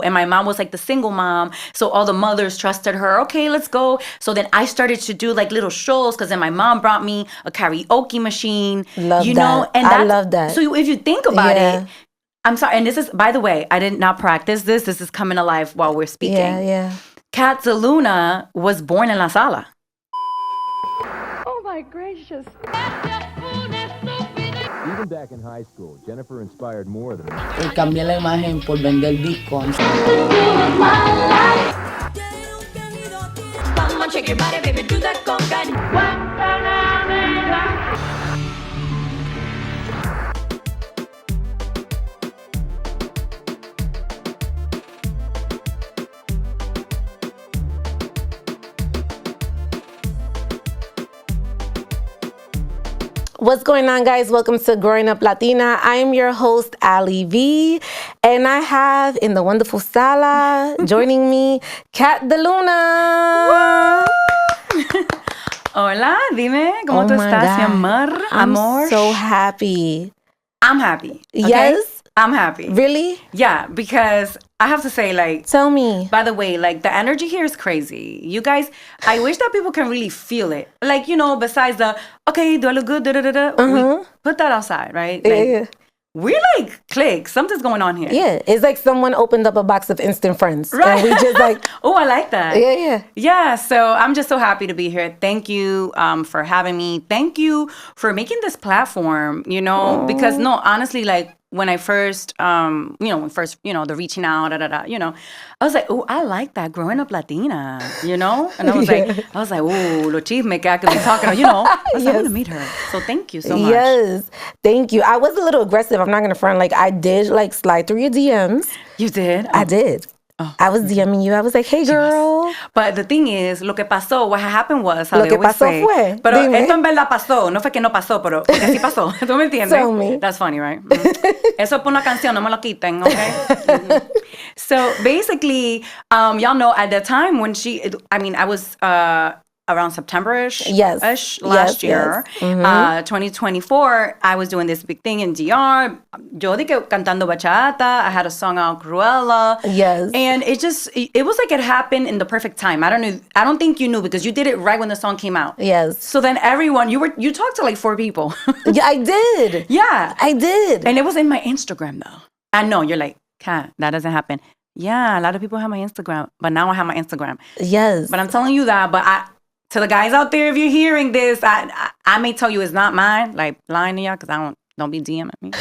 go. And my mom was like the single mom. So all the mothers trusted her. Okay, let's go. So then I started to do like little shows because then my mom brought me a karaoke machine. Love you that. know, and I love that. So if you think about it, I'm sorry. And this is, by the way, I did not practice this. This is coming alive while we're speaking. Yeah. Cat Deluna was born in la sala. Oh my gracious. Even back in high school, Jennifer inspired more than Cambié la imagen por vender discos. Come on, shake your body, baby, do that conga. What's going on, guys? Welcome to Growing Up Latina. I am your host, Ali V, and I have in the wonderful sala joining me, Cat Deluna. Hola, dime, ¿cómo tú estás, mi amor? I'm so happy. I'm happy. Okay? Yes? I'm happy. Really? Yeah, because I have to say, like... Tell me. By the way, like, the energy here is crazy. You guys, I wish that people can really feel it. Like, you know, besides the, okay, do I look good, da-da-da-da, we put that outside, right? Like, Yeah. We like click. Something's going on here. Yeah, it's like someone opened up a box of instant friends. Right. And we just like... Oh, I like that. Yeah. Yeah, so I'm just so happy to be here. Thank you for having me. Thank you for making this platform, you know, because no, honestly, like when I first, the reaching out, I was like, oh, I like that, Growing Up Latina, you know? And I was like, oh, lo chisme que I could be talking, you know? I was like, I want to meet her. So thank you so much. Yes, thank you. I was a little aggressive. I'm not going to front. Like, I did, like, slide through your DMs. You did? I did. Oh. I was DMing you. I was like, hey, girl. But the thing is, lo que pasó, what happened was, how Lo they que always pasó say, fue. pero Dime. esto en verdad pasó, no fue que no pasó, pero porque sí pasó. ¿Tú me entiendes? Tell me. That's funny, right? Eso es por una canción, no me lo quiten, okay? So basically, y'all know at the time when I was around September-ish last year. Yes. Mm-hmm. 2024, I was doing this big thing in DR. Yo de que cantando bachata. I had a song out, Cruella. Yes. And it was like it happened in the perfect time. I don't think you knew because you did it right when the song came out. Yes. So then you talked to like 4 people. Yeah, I did. Yeah. I did. And it was in my Instagram though. I know, you're like, Kat, that doesn't happen. Yeah, a lot of people have my Instagram, but now I have my Instagram. Yes. But I'm telling you that, to the guys out there, if you're hearing this, I may tell you it's not mine, like lying to y'all, because don't be DMing me.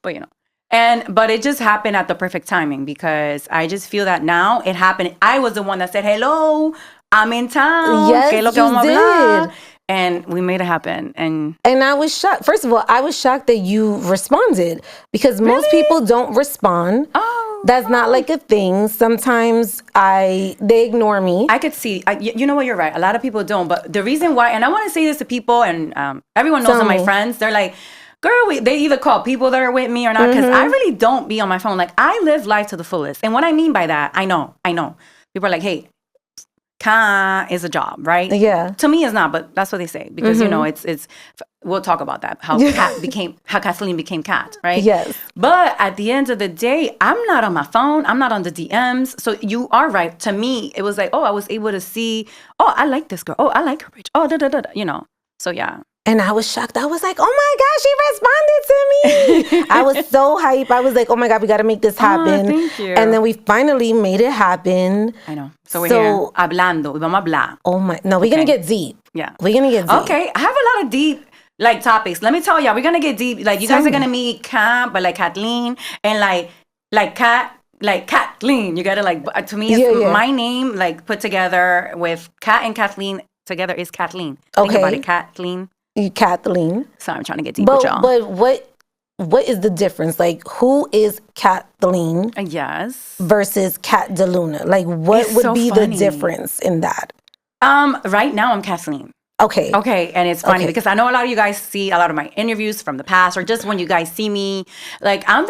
But you know, but it just happened at the perfect timing because I just feel that now it happened. I was the one that said, hello, I'm in town. Yes, ¿Qué es lo que you vamos a did. hablar? And we made it happen. And I was shocked. First of all, I was shocked that you responded because most people don't respond. Oh. That's not like a thing. Sometimes they ignore me. I could see, you know what, you're right. A lot of people don't. But the reason why, and I want to say this to people, and everyone knows of my friends, they're like, girl, they either call people that are with me or not, because I really don't be on my phone. Like, I live life to the fullest. And what I mean by that, I know. People are like, hey, is a job, right? Yeah. To me, it's not, but that's what they say. Because, you know, it's we'll talk about that, how Kathleen became Cat, right? Yes. But at the end of the day, I'm not on my phone. I'm not on the DMs. So you are right. To me, it was like, oh, I was able to see, oh, I like this girl. Oh, I like her page. Oh, you know. So yeah. And I was shocked. I was like, oh my gosh, she responded to me. I was so hype. I was like, oh my God, we got to make this happen. Thank you. And then we finally made it happen. I know. So we're here. Hablando. Vamos a hablar. Oh my, no, we're going to get deep. Yeah. We're going to get deep. Okay. I have a lot of deep topics. Let me tell y'all, we're going to get deep. Like, you guys are going to meet Cat, but like Kathleen, and like Cat, like Kathleen. You got to like, to me, it's my name, like put together with Cat and Kathleen together is Kathleen. Okay. Think about it, Kathleen. Kathleen. Sorry, I'm trying to get deep with y'all. But what is the difference? Like, who is Kathleen yes. versus Cat Deluna? Like, what It's would so be funny. the difference in that? Right now I'm Kathleen. Okay. And it's funny because I know a lot of you guys see a lot of my interviews from the past, or just when you guys see me, like I'm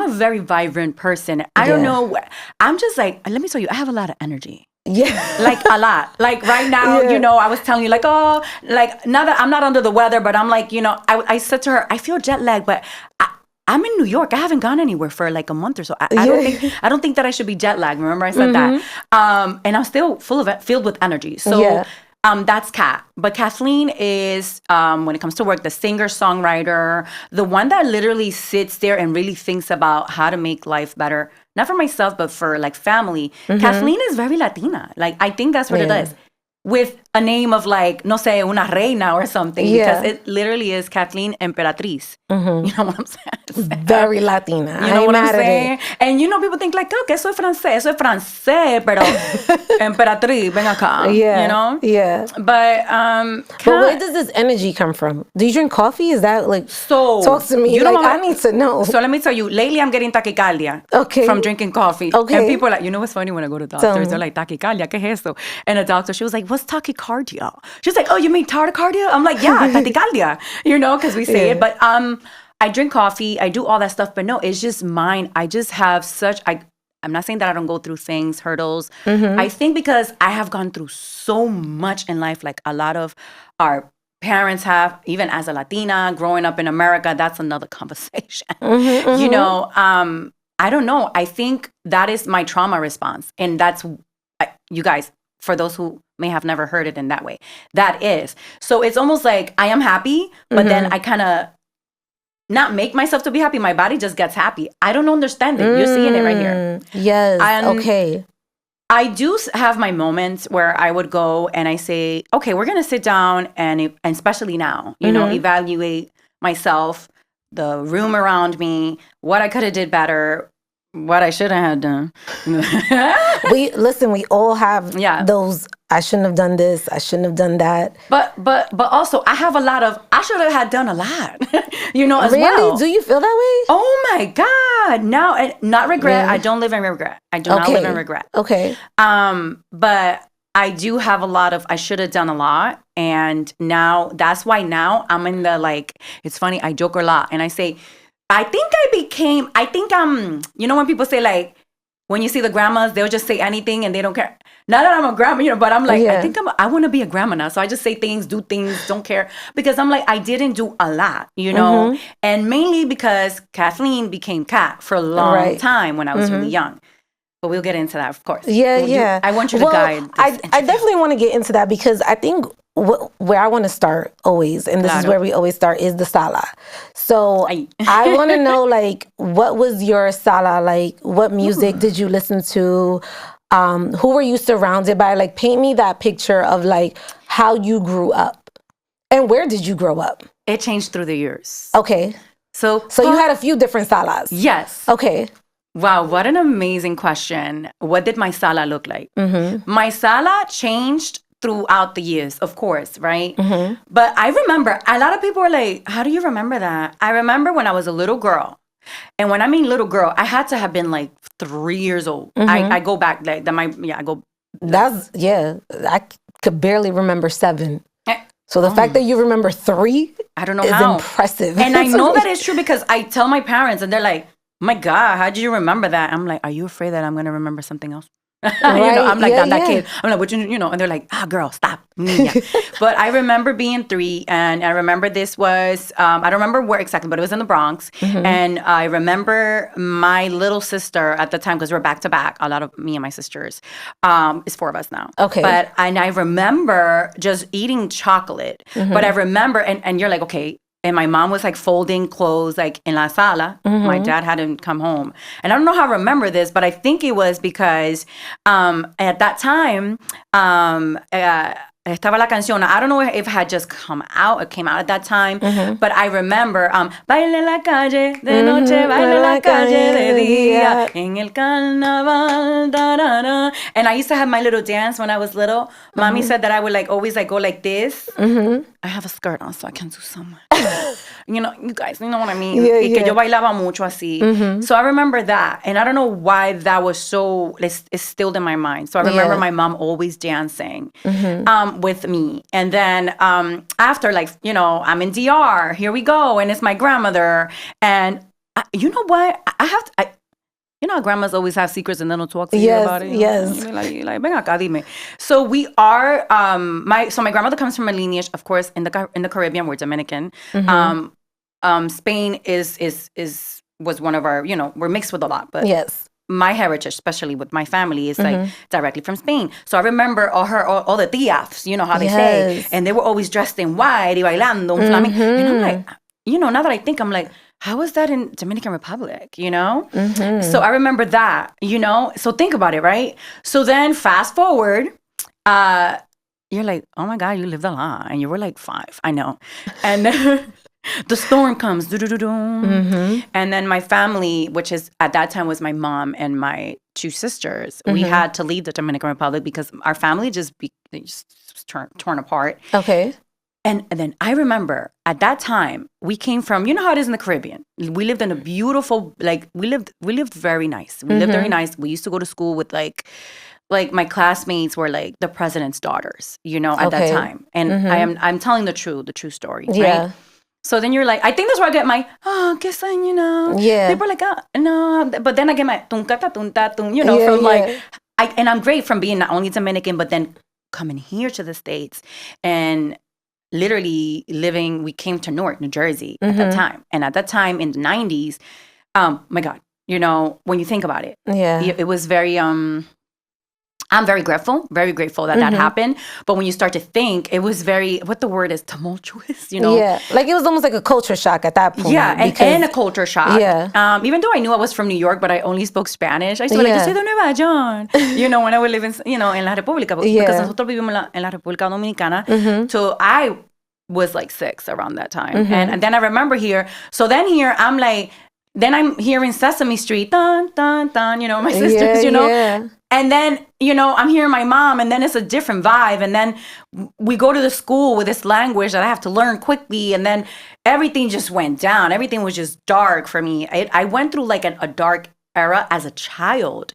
a very vibrant person. I don't know. I'm just like, let me tell you, I have a lot of energy. Yeah. Like a lot. Like right now, you know, I was telling you like, oh, like now that I'm not under the weather, but I'm like, you know, I said to her, I feel jet lagged, but I'm in New York. I haven't gone anywhere for like a month or so. I don't think that I should be jet lagged. Remember I said that. And I'm still filled with energy. So that's Kat. But Kathleen is, when it comes to work, the singer-songwriter, the one that literally sits there and really thinks about how to make life better. Not for myself, but for like family. Kathleen is very Latina. Like, I think that's what it is. With a name of like, no sé, una reina or something. Because it literally is Kathleen Emperatriz. You know what I'm saying? It's very Latina. You know what I'm saying? And you know, people think like, oh, que eso es francés, pero Emperatriz, ven acá. You know? But where does this energy come from? Do you drink coffee? Is that like, talk to me. I need to know. So let me tell you, lately I'm getting tachycardia from drinking coffee. And people are like, you know what's funny when I go to doctors? They're like, tachycardia, ¿qué es eso? And a doctor, she was like, what's tachycardia? She's like, oh, you mean tachycardia? I'm like, yeah, tachycardia. You know, because we say it. But I drink coffee. I do all that stuff. But no, it's just mine. I just have I'm not saying that I don't go through things, hurdles. I think because I have gone through so much in life, like a lot of our parents have, even as a Latina, growing up in America, that's another conversation. You know, I don't know. I think that is my trauma response. And that's, you guys, for those who may have never heard it in that way, that is. So it's almost like I am happy, but then I kind of not make myself to be happy. My body just gets happy. I don't understand it. You're seeing it right here. Yes. Okay. I do have my moments where I would go and I say, okay, we're going to sit down and especially now, you know, evaluate myself, the room around me, what I could have did better, what I should have done. We all have those, I shouldn't have done this, I shouldn't have done that. But also I have a lot of, I should have had done a lot, you know, as well. Really? Do you feel that way? Oh my God. Now, not regret. Yeah. I don't live in regret. I do not live in regret. Okay. But I do have a lot of, I should have done a lot. And now, that's why now I'm in the, like, it's funny, I joke a lot and I say, I think you know, when people say like, when you see the grandmas, they'll just say anything and they don't care. Not that I'm a grandma, you know, but I'm like, I think I want to be a grandma now. So I just say things, do things, don't care. Because I'm like, I didn't do a lot, you know? And mainly because Kathleen became Kat for a long time when I was really young. But we'll get into that, of course. I want you to guide. I definitely want to get into that because I think where I want to start always, and this is where we always start, is the sala. So I want to know, like, what was your sala like? What music did you listen to? Who were you surrounded by? Like, paint me that picture of, like, how you grew up. And where did you grow up? It changed through the years. Okay. So you had a few different salas. Yes. Okay. Wow, what an amazing question. What did my sala look like? My sala changed throughout the years, of course, right? But I remember, a lot of people were like, how do you remember that? I remember when I was a little girl. And when I mean little girl, I had to have been like 3 years old. I go back, like, I could barely remember 7. So the fact that you remember 3 I don't know is how. impressive. And I know that it's true because I tell my parents and they're like, my God, how did you remember that? I'm like, are you afraid that I'm going to remember something else? You know, I'm like that kid. I'm like, what you know? And they're like, girl, stop. But I remember being 3, and I remember this was, I don't remember where exactly, but it was in the Bronx. And I remember my little sister at the time, because we're back to back, a lot of me and my sisters. It's 4 of us now. Okay. And I remember just eating chocolate. But I remember, and you're like, okay. And my mom was like folding clothes like in la sala. My dad hadn't come home. And I don't know how I remember this, but I think it was because at that time, estaba la canción. I don't know if it had just come out. It came out at that time. But I remember, baile en la calle de noche, baile en la calle de día, en el carnaval, da, da, da. And I used to have my little dance when I was little. Mommy said that I would like always like go like this. I have a skirt on, so I can't do so much. You know, you guys, you know what I mean? Y que yo bailaba mucho así. So I remember that. And I don't know why that was so, it's still in my mind. So I remember my mom always dancing with me. And then after, like, you know, I'm in DR, here we go. And it's my grandmother. And you know what? You know how grandmas always have secrets and they don't talk to you about it? Yes. Like, ven acá, dime. So we are, my grandmother comes from a lineage, of course, in the Caribbean, we're Dominican. Spain was one of our, we're mixed with a lot, but Yes. my heritage, especially with my family, is like directly from Spain. So I remember all the tias, how they say, Yes. and they were always dressed in white, y bailando, un flamenco. And I'm like, now that I think, I'm like, how was that in Dominican Republic, So I remember that, So think about it, right? So then fast forward, you're like, oh my God, you lived a lot. And you were like 5, I know. And the storm comes, and then my family, which is at that time was my mom and my 2 sisters, we had to leave the Dominican Republic because our family just torn apart. Okay. And then I remember at that time we came from, how it is in the Caribbean. We lived in a beautiful, we lived very nice. We lived very nice. We used to go to school with like my classmates were like the president's daughters, at that time. And I'm telling the true story, Yeah. right? So then you're like, I think that's where I get my, que son, Yeah. People are like, no. But then I get my, tunkata, tunta, tum, Yeah, from yeah. and I'm great from being not only Dominican, but then coming here to the States and literally living, we came to Newark, New Jersey at that time. And at that time in the 90s, my God, when you think about it, Yeah. it was very, I'm very grateful that happened. But when you start to think, it was very, what the word is, tumultuous, Yeah. Like it was almost like a culture shock at that point. Yeah, and a culture shock. Yeah. Even though I knew I was from New York, but I only spoke Spanish, I used to be like, yo soy de Nueva York, when I would live in, en la República, because nosotros vivimos en la República Dominicana. So I was like 6 around that time. And then I remember here, so then here, I'm like, then I'm hearing Sesame Street, dun, dun, dun, my sisters, Yeah. And then, I'm hearing my mom, and then it's a different vibe. And then we go to the school with this language that I have to learn quickly. And then everything just went down. Everything was just dark for me. I went through like a dark era as a child.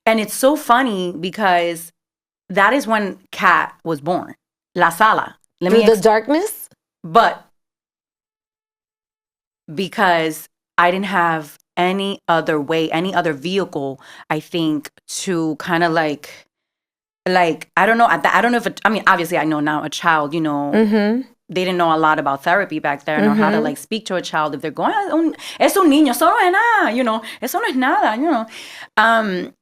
And it's so funny because that is when Cat was born. La Sala. Through the darkness? But because I didn't have any other way, any other vehicle, I think, to kind of like I don't know. I don't know if obviously I know now a child, they didn't know a lot about therapy back then or how to like speak to a child if they're going, es un niño, eso no es nada, eso no es nada,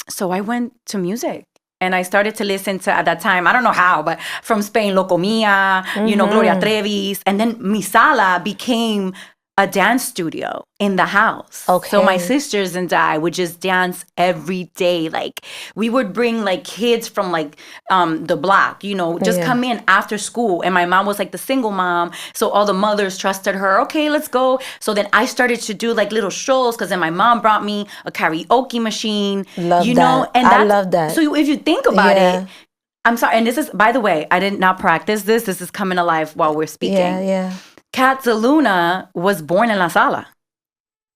So I went to music. And I started to listen to, at that time, I don't know how, but from Spain, Loco Mia, Gloria Trevis. And then mi sala became a dance studio in the house. Okay. So my sisters and I would just dance every day. Like we would bring like kids from like the block, just come in after school. And my mom was like the single mom. So all the mothers trusted her. Okay, let's go. So then I started to do like little shows because then my mom brought me a karaoke machine. Love you that. know, and I love that. So if you think about it, I'm sorry. And this is, by the way, I did not practice this. This is coming alive while we're speaking. Yeah. Cat Deluna was born in La Sala,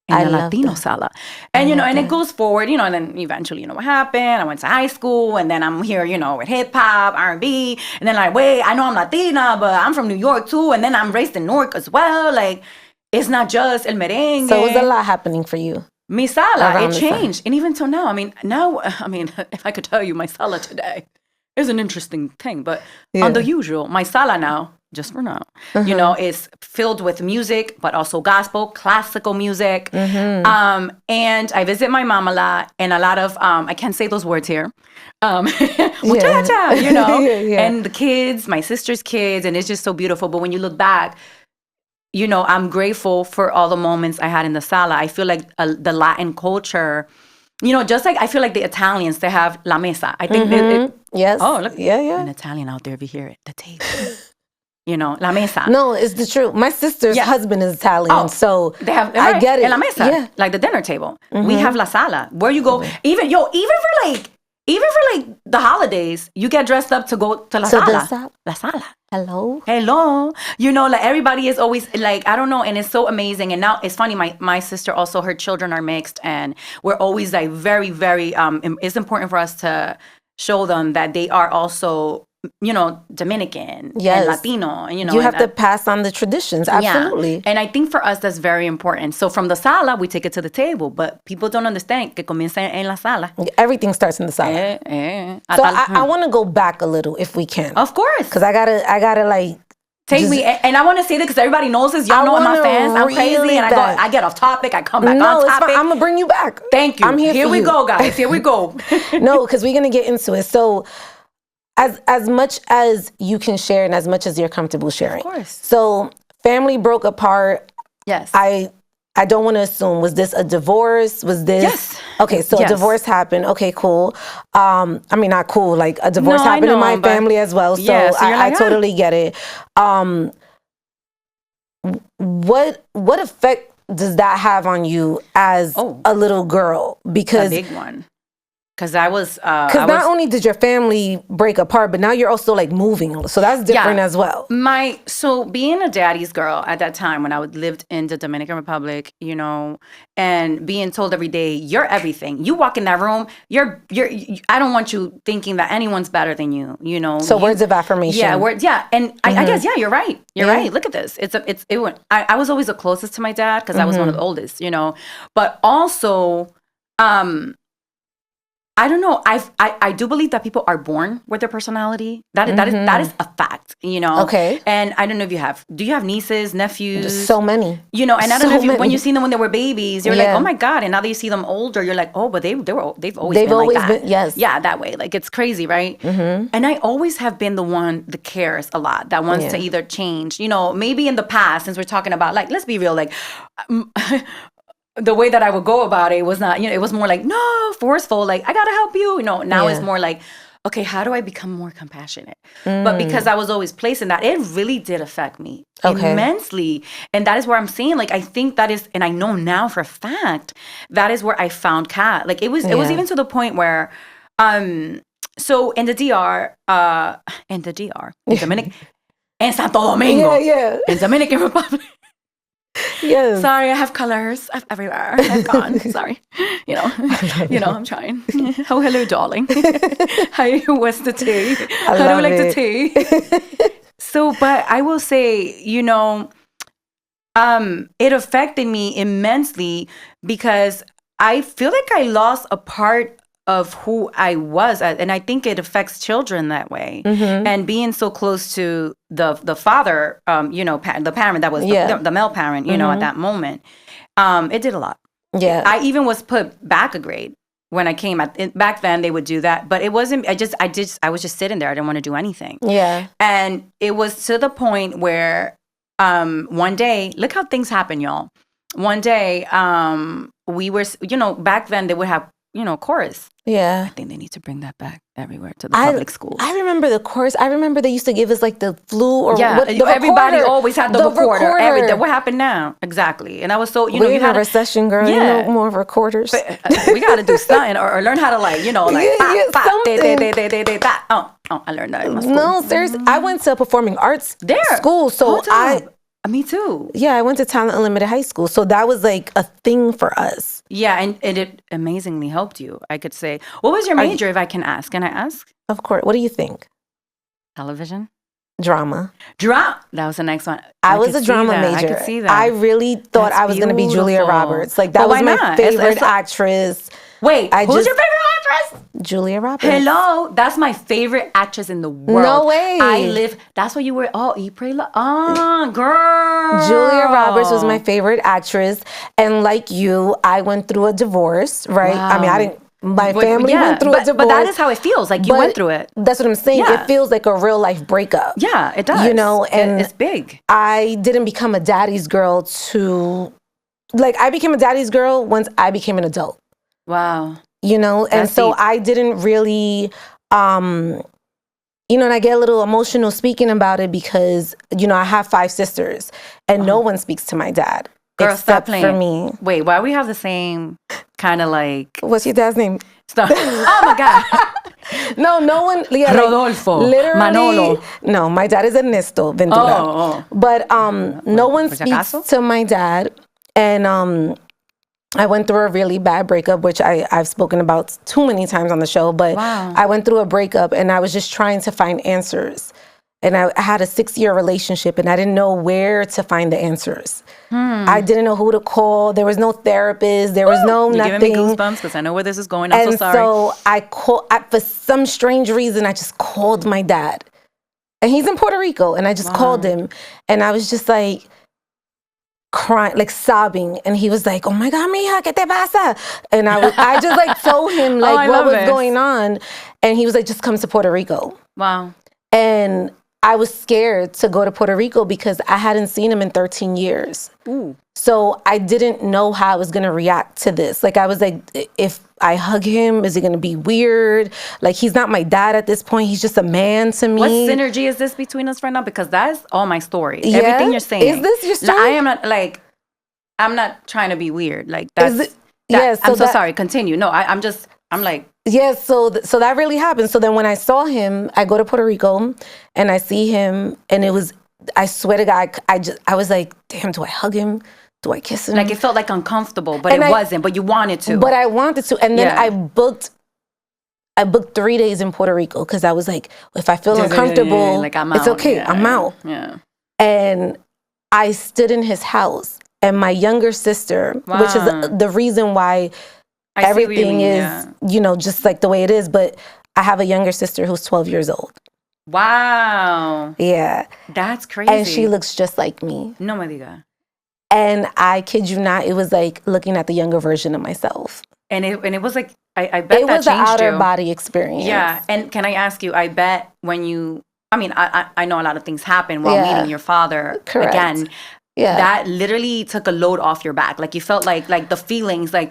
in the Latino sala. And, and it goes forward, and then eventually, what happened? I went to high school, and then I'm here, with hip-hop, R&B, and then like, wait, I know I'm Latina, but I'm from New York, too, and then I'm raised in Newark as well. Like, it's not just el merengue. So it was a lot happening for you. Mi sala, it changed. And even till now, if I could tell you my sala today is an interesting thing, but on the usual, my sala now, just for now, is filled with music, but also gospel, classical music. And I visit my mom a lot, and a lot of, I can't say those words here, muchacha, and the kids, my sister's kids, and it's just so beautiful. But when you look back, I'm grateful for all the moments I had in the sala. I feel like the Latin culture, just like I feel like the Italians, they have la mesa. I think yes. Oh, look, yeah. An Italian out there if you hear it, the table. La mesa. No, it's the truth. My sister's husband is Italian, so they have. I get it. La mesa, like the dinner table. We have la sala, where you go. Even for the holidays, you get dressed up to go to la sala. La sala. Hello. Like everybody is always like, I don't know, and it's so amazing. And now it's funny. My sister also, her children are mixed, and we're always like very, very. It's important for us to show them that they are also, Dominican and Latino. And, you have to pass on the traditions. Absolutely. Yeah. And I think for us, that's very important. So from the sala, we take it to the table. But people don't understand que comienza en la sala. Everything starts in the sala. So I want to go back a little if we can. Of course. Because I gotta like Take me, and I want to say that because everybody knows this. Y'all know my fans. I'm crazy, and I get off topic. I come back on topic. I'm gonna bring you back. Thank you. I'm here. Here we go, guys. Here we go. No, because we're gonna get into it. So, as much as you can share, and as much as you're comfortable sharing. Of course. So, family broke apart. Yes. I don't want to assume, was this a divorce? Was this? Yes. Okay, so a divorce happened. Okay, cool. I mean, not cool. Like a divorce happened in my family as well. So, yeah, so I totally get it. What effect does that have on you as a little girl? Because a big one. Because I was... Because not only did your family break apart, but now you're also like moving. So that's different as well. So being a daddy's girl at that time when I lived in the Dominican Republic, you know, and being told every day, you're everything. You walk in that room, I don't want you thinking that anyone's better than you, you know. So words of affirmation. Yeah, words. Yeah. And I guess, you're right. You're right. Look at this. I was always the closest to my dad because I was one of the oldest, you know, but also, I don't know. I do believe that people are born with their personality. That is a fact, you know. Okay. And I don't know if do you have nieces, nephews? There's so many. You know, and I don't know if when you see them when they were babies, you're like, oh my God. And now that you see them older, you're like, oh, but they've always been like that. Yes. Yeah, that way. Like it's crazy, right? Mm-hmm. And I always have been the one that cares a lot, that wants to either change. You know, maybe in the past, since we're talking about like, let's be real, like. The way that I would go about it was not, you know, it was more like, no, forceful, like, I gotta help you. You know, now it's more like, okay, how do I become more compassionate? But because I was always placed in that, it really did affect me immensely. And that is where I'm saying, like, I think that is, and I know now for a fact, that is where I found Cat. Like, it was even to the point where, so in the DR, in Dominican, in Santo Domingo, in Dominican Republic. Yes. Sorry, I have colors everywhere. I've gone. Sorry. You know, I'm trying. Oh, hello, darling. Hi, what's the tea? How do you like the tea? So, but I will say, you know, it affected me immensely because I feel like I lost a part of who I was, and I think it affects children that way. Mm-hmm. And being so close to the father, you know, the parent that was the male parent, you know, at that moment, it did a lot. Yeah, I even was put back a grade when I came. Back then, they would do that, but it wasn't. I was just sitting there. I didn't want to do anything. Yeah, and it was to the point where one day, look how things happen, y'all. One day, we were, you know, back then they would have, you know, chorus. Yeah. I think they need to bring that back everywhere to the public schools. I remember the chorus. I remember they used to give us like the flu or everybody always had the recorder. Everything. What happened now? Exactly. And I was so, you know, you had a recession, girl. Yeah. You know, more recorders. But, we got to do something or learn how to like, you know, like I learned that in my school. No, seriously. I went to performing arts school. So me too. Yeah, I went to Talent Unlimited High School. So that was like a thing for us. Yeah, and it amazingly helped you, I could say. What was your major, if I can ask? Can I ask? Of course. What do you think? Television? Drama. That was the next one. I was a drama major. I could see that. I really thought I was going to be Julia Roberts. Like, that was my favorite actress. Wait, who's your favorite actress? Julia Roberts. Hello. That's my favorite actress in the world. No way. That's what you were. Oh, Eat, Pray, Love. Oh, girl. Julia Roberts was my favorite actress. And like you, I went through a divorce, right? Wow. I mean, I didn't. My family went through a divorce. But that is how it feels. Like, you went through it. That's what I'm saying. Yeah. It feels like a real life breakup. Yeah, it does. You know, and it's big. I didn't become a daddy's girl I became a daddy's girl once I became an adult. Wow. You know, and so deep. I didn't really, you know, and I get a little emotional speaking about it because, you know, I have 5 sisters and no one speaks to my dad. Girl, stop playing. For me. Wait, why we have the same kind of like... What's your dad's name? Stop. Oh my God. No one... Yeah, Rodolfo. Like, literally, Manolo. No, my dad is Ernesto Ventura. But no one speaks to my dad. And I went through a really bad breakup, which I've spoken about too many times on the show. But I went through a breakup and I was just trying to find answers. And I had a 6-year relationship and I didn't know where to find the answers. I didn't know who to call. There was no therapist. There was no nothing. You're giving me goosebumps because I know where this is going. I'm so sorry. And so I called, for some strange reason, I just called my dad. And he's in Puerto Rico. And I just called him. And I was just like crying, like sobbing. And he was like, oh my God, mija, ¿qué te pasa? And I just like told him like what was going on. And he was like, just come to Puerto Rico. Wow. And I was scared to go to Puerto Rico because I hadn't seen him in 13 years. Ooh. So I didn't know how I was going to react to this. Like, I was like, if I hug him, is it going to be weird? Like, he's not my dad at this point. He's just a man to me. What synergy is this between us right now? Because that is all my story. Yeah? Everything you're saying. Is this your story? Like, I am not, like, I'm not trying to be weird. Like, that's, yes. I'm so sorry. Continue. No, I'm like. Yes, so that really happened. So then when I saw him, I go to Puerto Rico and I see him, and it was, I swear to God, I was like, damn, do I hug him? Do I kiss him? Like, it felt like uncomfortable, but it wasn't, but you wanted to. But I wanted to. And then I booked 3 days in Puerto Rico because I was like, if I feel uncomfortable, like, I'm out. It's okay, I'm out. Yeah. And I stood in his house, and my younger sister, which is the reason why everything is, you know, just like the way it is. But I have a younger sister who's 12 years old. Wow. Yeah. That's crazy. And she looks just like me. No me diga. And I kid you not, it was like looking at the younger version of myself. And it was like, I bet it that was an changed outer you. body experience. Yeah. And can I ask you, I bet when you, I mean, I know a lot of things happen while meeting your father again. Yeah. That literally took a load off your back. Like, you felt like the feelings, like,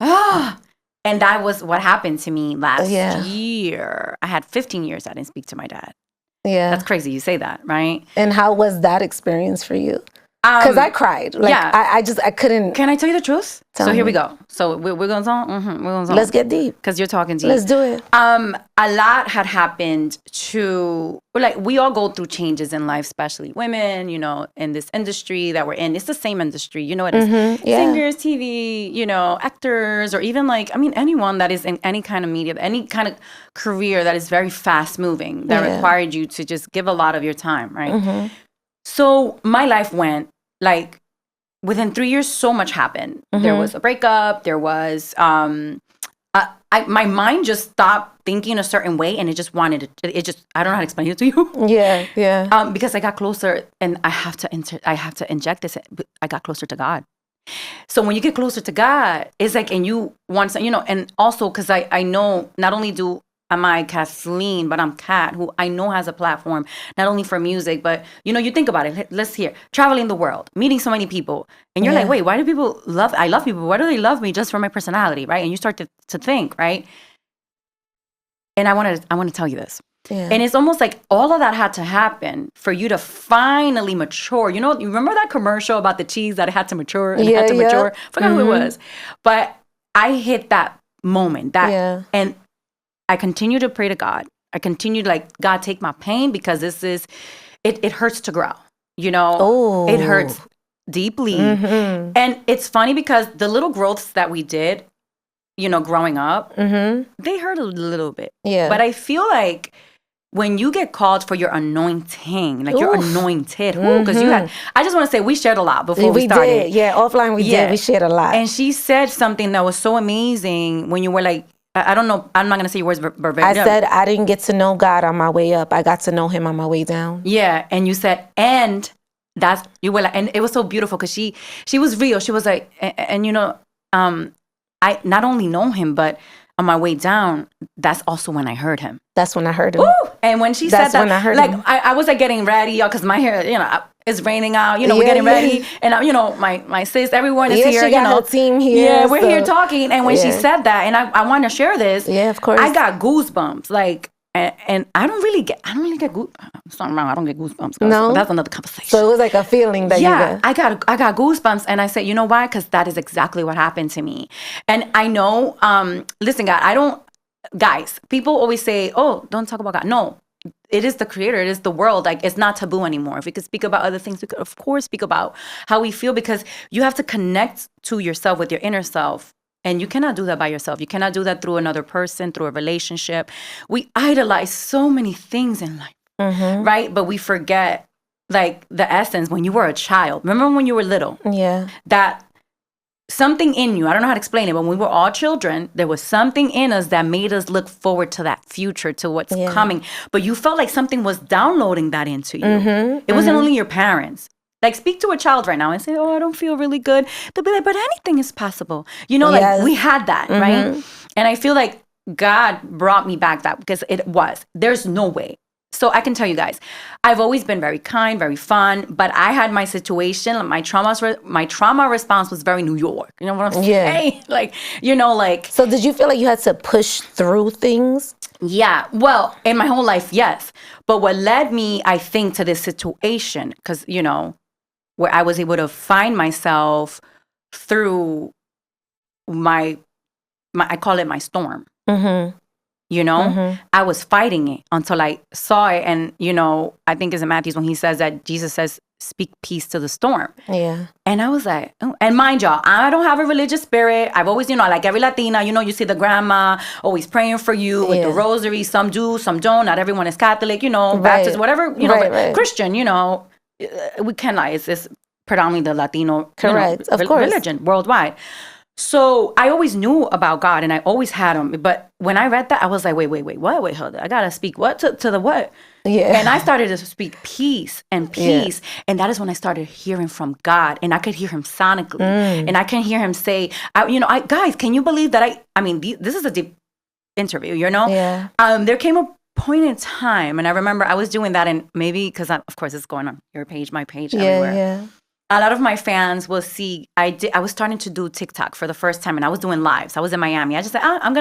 and that was what happened to me last year. I had 15 years I didn't speak to my dad. Yeah. That's crazy you say that, right? And how was that experience for you? Because I cried. Like, I couldn't. Can I tell you the truth? Tell Here me. we go. So we're going to we're going to Let's get deep. because you're talking deep. Let's do it. A lot had happened to, like, we all go through changes in life, especially women, you know, in this industry that we're in. It's the same industry, you know it is. Singers, TV, you know, actors, or even like, I mean, anyone that is in any kind of media, any kind of career that is very fast moving, that required you to just give a lot of your time, right? So my life went, like, within 3 years, so much happened. There was a breakup. There was, my mind just stopped thinking a certain way, and it just wanted to, I don't know how to explain it to you. Yeah. Because I got closer, and I have to inject this. I got closer to God. So when you get closer to God, it's like, and you want to, you know, and also because I know not only am I Kathleen, but I'm Cat, who I know has a platform, not only for music, but, you know, you think about it. Let's hear, traveling the world, meeting so many people. And you're like, wait, why do people I love people. Why do they love me just for my personality, right? And you start to think, right? And I want to tell you this. Yeah. And it's almost like all of that had to happen for you to finally mature. You know, you remember that commercial about the cheese that it had to mature? And it had to mature? I forgot who it was. But I hit that moment. And I continue to pray to God. I continue to, like, God, take my pain, because this is, it hurts to grow, you know? It hurts deeply. And it's funny because the little growths that we did, you know, growing up, they hurt a little bit. Yeah. But I feel like when you get called for your anointing, like you're anointed, because you had, I just want to say, we shared a lot before we started. We did. Yeah, offline we did. We shared a lot. And she said something that was so amazing when you were like, I don't know, I'm not going to say your words verbatim. I said, I didn't get to know God on my way up. I got to know him on my way down. Yeah. And you said, and that's, you were like, and it was so beautiful because she was real. She was like, and you know, I not only know him, but on my way down, that's also when I heard him. That's when I heard him. Ooh! And when she said that, when I heard like, him. I was like getting ready, y'all, because my hair, you know, it's raining out, you know, we're getting ready. And, you know, my sis, everyone is here, she got her team here. Yeah, we're here talking. And when she said that, and I want to share this. Yeah, of course. I got goosebumps. Like, and I don't really get goosebumps. Something wrong. I don't get goosebumps. No. That's another conversation. So it was like a feeling that you got. I got goosebumps. And I said, you know why? Because that is exactly what happened to me. And I know, listen, God, guys, people always say, oh, don't talk about God. No. It is the creator. It is the world. Like, it's not taboo anymore. If we could speak about other things, we could, of course, speak about how we feel, because you have to connect to yourself with your inner self. And you cannot do that by yourself. You cannot do that through another person, through a relationship. We idolize so many things in life, right? But we forget, like, the essence when you were a child. Remember when you were little? Yeah. That something in you, I don't know how to explain it, but when we were all children, there was something in us that made us look forward to that future, to what's coming. But you felt like something was downloading that into you. It wasn't only your parents. Like, speak to a child right now and say, oh, I don't feel really good. They'll be like, but anything is possible. You know, like, we had that, right? And I feel like God brought me back that, because there's no way. So I can tell you guys, I've always been very kind, very fun, but I had my situation, my trauma response was very New York. You know what I'm saying? Like, you know, like. So did you feel like you had to push through things? Yeah, well, in my whole life, yes. But what led me, I think, to this situation, because, you know, where I was able to find myself through my I call it my storm. You know, I was fighting it until I saw it. And, you know, I think it's in Matthew when he says that Jesus says, speak peace to the storm. Yeah. And I was like, oh. And mind y'all, I don't have a religious spirit. I've always, you know, like every Latina, you know, you see the grandma always praying for you with the rosary. Some do, some don't. Not everyone is Catholic, you know, Baptist, whatever, you know, Christian, you know, we can lie. It's predominantly the Latino religion worldwide. So I always knew about God and I always had him. But when I read that, I was like, wait, what? Wait, hold on. I got to speak what? To the what? Yeah. And I started to speak peace and peace. Yeah. And that is when I started hearing from God. And I could hear him sonically. And I can hear him say, guys, can you believe that I mean, this is a deep interview, you know? Yeah. There came a point in time, and I remember I was doing that, and maybe because, of course, it's going on your page, my page, everywhere. Yeah. A lot of my fans will see, I was starting to do TikTok for the first time, and I was doing lives. I was in Miami. I just said, I'm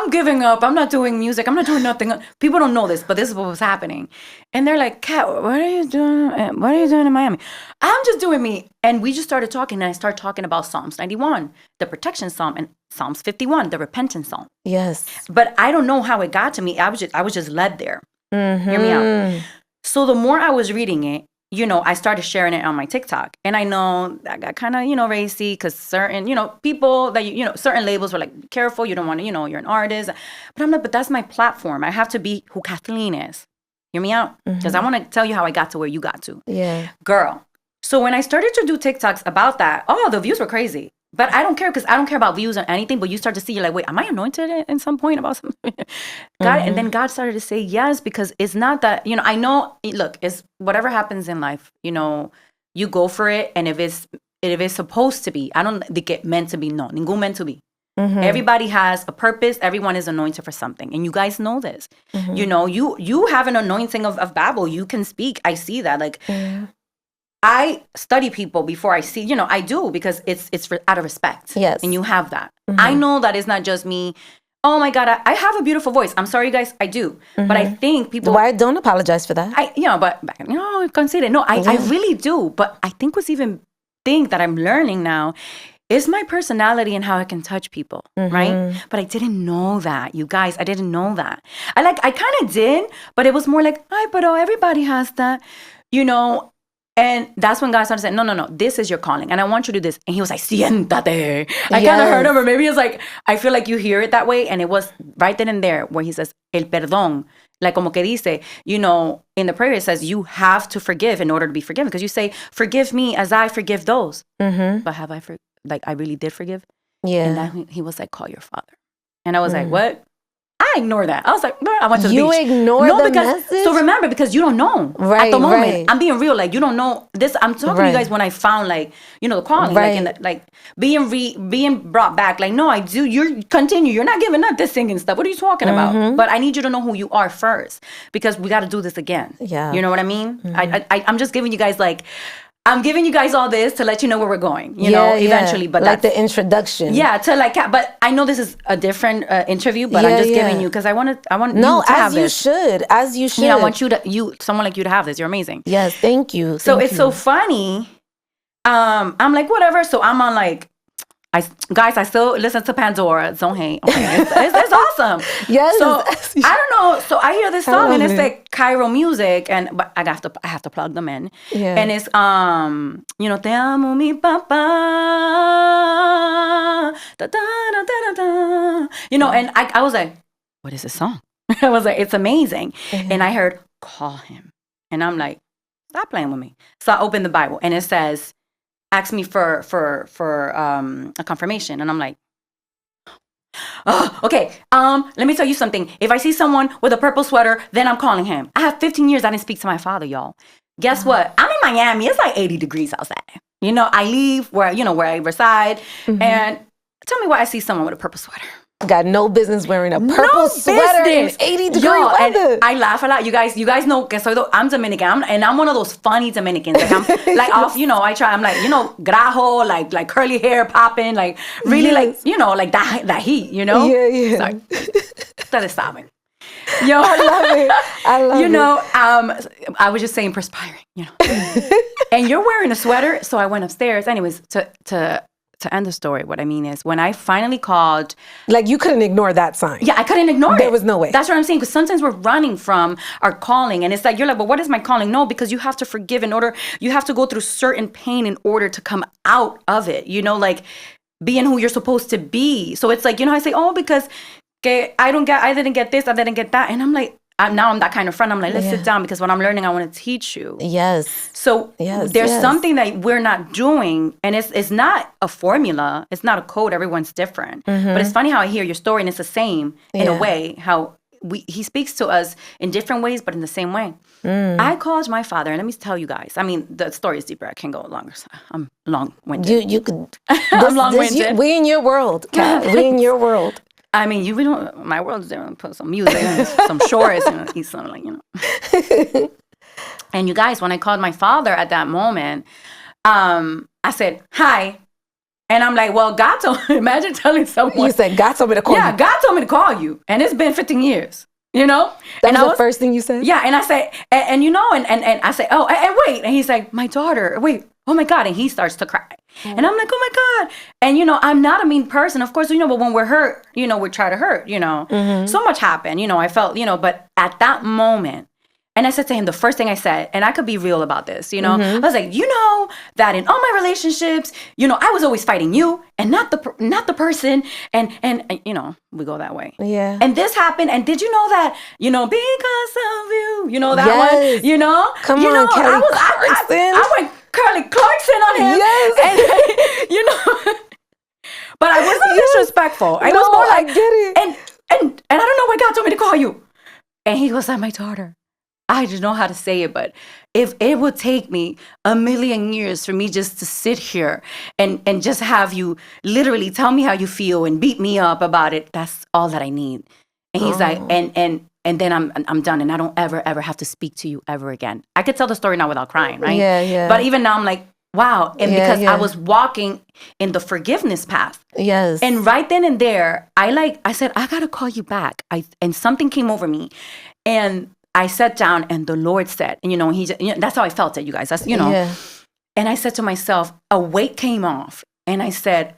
giving up. I'm not doing music. I'm not doing nothing. People don't know this, but this is what was happening. And they're like, Kat, what are you doing? What are you doing in Miami? I'm just doing me. And we just started talking, and I started talking about Psalms 91, the protection psalm, and Psalms 51, the repentance psalm. Yes. But I don't know how it got to me. I was just led there. Hear me out. So the more I was reading it, you know, I started sharing it on my TikTok. And I know that got kind of, you know, racy because certain, you know, people that, you know, certain labels were like, careful, you don't want to, you know, you're an artist. But I'm like, but that's my platform. I have to be who Kathleen is. Hear me out? Because I want to tell you how I got to where you got to. Yeah. Girl. So when I started to do TikToks about that, the views were crazy. But I don't care, because I don't care about views or anything. But you start to see, you're like, wait, am I anointed in some point about something? God, and then God started to say yes, because it's not that, you know, I know, look, it's whatever happens in life, you know, you go for it. And if it's supposed to be, I don't think it meant to be, no, ningún meant to be. Everybody has a purpose. Everyone is anointed for something. And you guys know this. You know, you have an anointing of Babel. You can speak. I see that. Like, I study people before I see, you know, I do, because it's out of respect. Yes. And you have that. I know that it's not just me. Oh my God, I have a beautiful voice. I'm sorry, guys, I do. But I think people... Why don't apologize for that? Concede. No, I really do. But I think what's even thing that I'm learning now is my personality and how I can touch people, right? But I didn't know that, you guys. I didn't know that. I kind of did, but it was more like, but everybody has that, you know. And that's when God started saying, no, this is your calling. And I want you to do this. And he was like, siéntate. I kind of heard him, or maybe it's like, I feel like you hear it that way. And it was right then and there where he says, el perdón. Like, como que dice, you know, in the prayer, it says, you have to forgive in order to be forgiven. Because you say, forgive me as I forgive those. But have I, I really did forgive? Yeah. And then he was like, call your father. And I was like, what? I ignore that. I was like, I went to the beach. You ignore the message? So remember, because you don't know. Right, at the moment. Right. I'm being real. Like, you don't know. This. I'm talking to you guys when I found, like, you know, the calling. Right. Like, being brought back. Like, no, I do. You're continue. You're not giving up this singing stuff. What are you talking about? But I need you to know who you are first. Because we got to do this again. Yeah. You know what I mean? I'm just giving you guys, like... I'm giving you guys all this to let you know where we're going, you know, eventually. But like the introduction. Yeah, to like, but I know this is a different interview, but I'm just giving you, because I want you to have this. As you should. You know, I want someone like you to have this. You're amazing. Yes, thank you. So it's so funny. I'm like, whatever. So I'm on like, I still listen to Pandora. Don't hate. Okay. It's awesome. Yes. So I don't know. So I hear this song and it's like Cairo music, but I have to plug them in. Yeah. And it's you know, Te amo mi papá. Da, da, da, da, da. You know, and I was like, what is this song? I was like, it's amazing. And I heard, call him. And I'm like, stop playing with me. So I opened the Bible and it says, asked me for a confirmation, and I'm like, oh, okay. Let me tell you something. If I see someone with a purple sweater, then I'm calling him. I have 15 years I didn't speak to my father, y'all. Guess what? I'm in Miami. It's like 80 degrees outside. You know, I leave where I reside, and tell me why I see someone with a purple sweater. Got no business wearing a purple sweater in 80-degree weather. And I laugh a lot. You guys know que I'm Dominican, and I'm one of those funny Dominicans. Like I'm like off, I'm like, grajo, like curly hair popping, like really like, like that heat, Yeah. Sorry. Ustedes saben. Yo, I love it. I was just saying perspiring, And you're wearing a sweater, so I went upstairs. Anyways, to end the story, what I mean is when I finally called... Like, you couldn't ignore that sign. Yeah, I couldn't ignore it. There was no way. That's what I'm saying, because sometimes we're running from our calling, and it's like, you're like, well, what is my calling? No, because you have to forgive you have to go through certain pain in order to come out of it, like being who you're supposed to be. So it's like, I say, oh, because I didn't get this, I didn't get that. And I'm like, now I'm that kind of friend. I'm like, let's sit down, because what I'm learning, I want to teach you. Yes. So there's something that we're not doing, and it's not a formula. It's not a code. Everyone's different. But it's funny how I hear your story, and it's the same in a way, how he speaks to us in different ways, but in the same way. I called my father, and let me tell you guys. I mean, the story is deeper. I can go longer. So I'm long-winded. You could. I'm long-winded. We in your world, Kat. We in your world. I mean, my world's there. Put some music, and some shorts, and eat something like, And you guys, when I called my father at that moment, I said, hi. And I'm like, well, God told me, imagine telling someone. You said, God told me to call you. Yeah, God told me to call you. And it's been 15 years, That was the first thing you said? Yeah, and I say, and I say, oh, and wait. And he's like, my daughter, wait. Oh my God. And he starts to cry. And I'm like, oh my God. And, I'm not a mean person. Of course, but when we're hurt, we try to hurt, So much happened, I felt, but at that moment, and I said to him, the first thing I said, and I could be real about this, I was like, that in all my relationships, I was always fighting you and not the person. And we go that way. Yeah. And this happened. And did you know that, because of you, that one, Come on, Kelly Clarkson. I went Kelly Clarkson on him. Yes. And, but I wasn't disrespectful. I was more like, I get it. And I don't know why God told me to call you. And he goes, I'm my daughter. I don't know how to say it, but if it would take me 1,000,000 years for me just to sit here and just have you literally tell me how you feel and beat me up about it, that's all that I need. And he's like, and then I'm done, and I don't ever have to speak to you ever again. I could tell the story now without crying, right? Yeah. But even now I'm like, wow. And because I was walking in the forgiveness path. Yes. And right then and there, I said, I gotta call you back. And something came over me, and I sat down, and the Lord said, and that's how I felt it, you guys. That's Yeah. And I said to myself, a weight came off, and I said,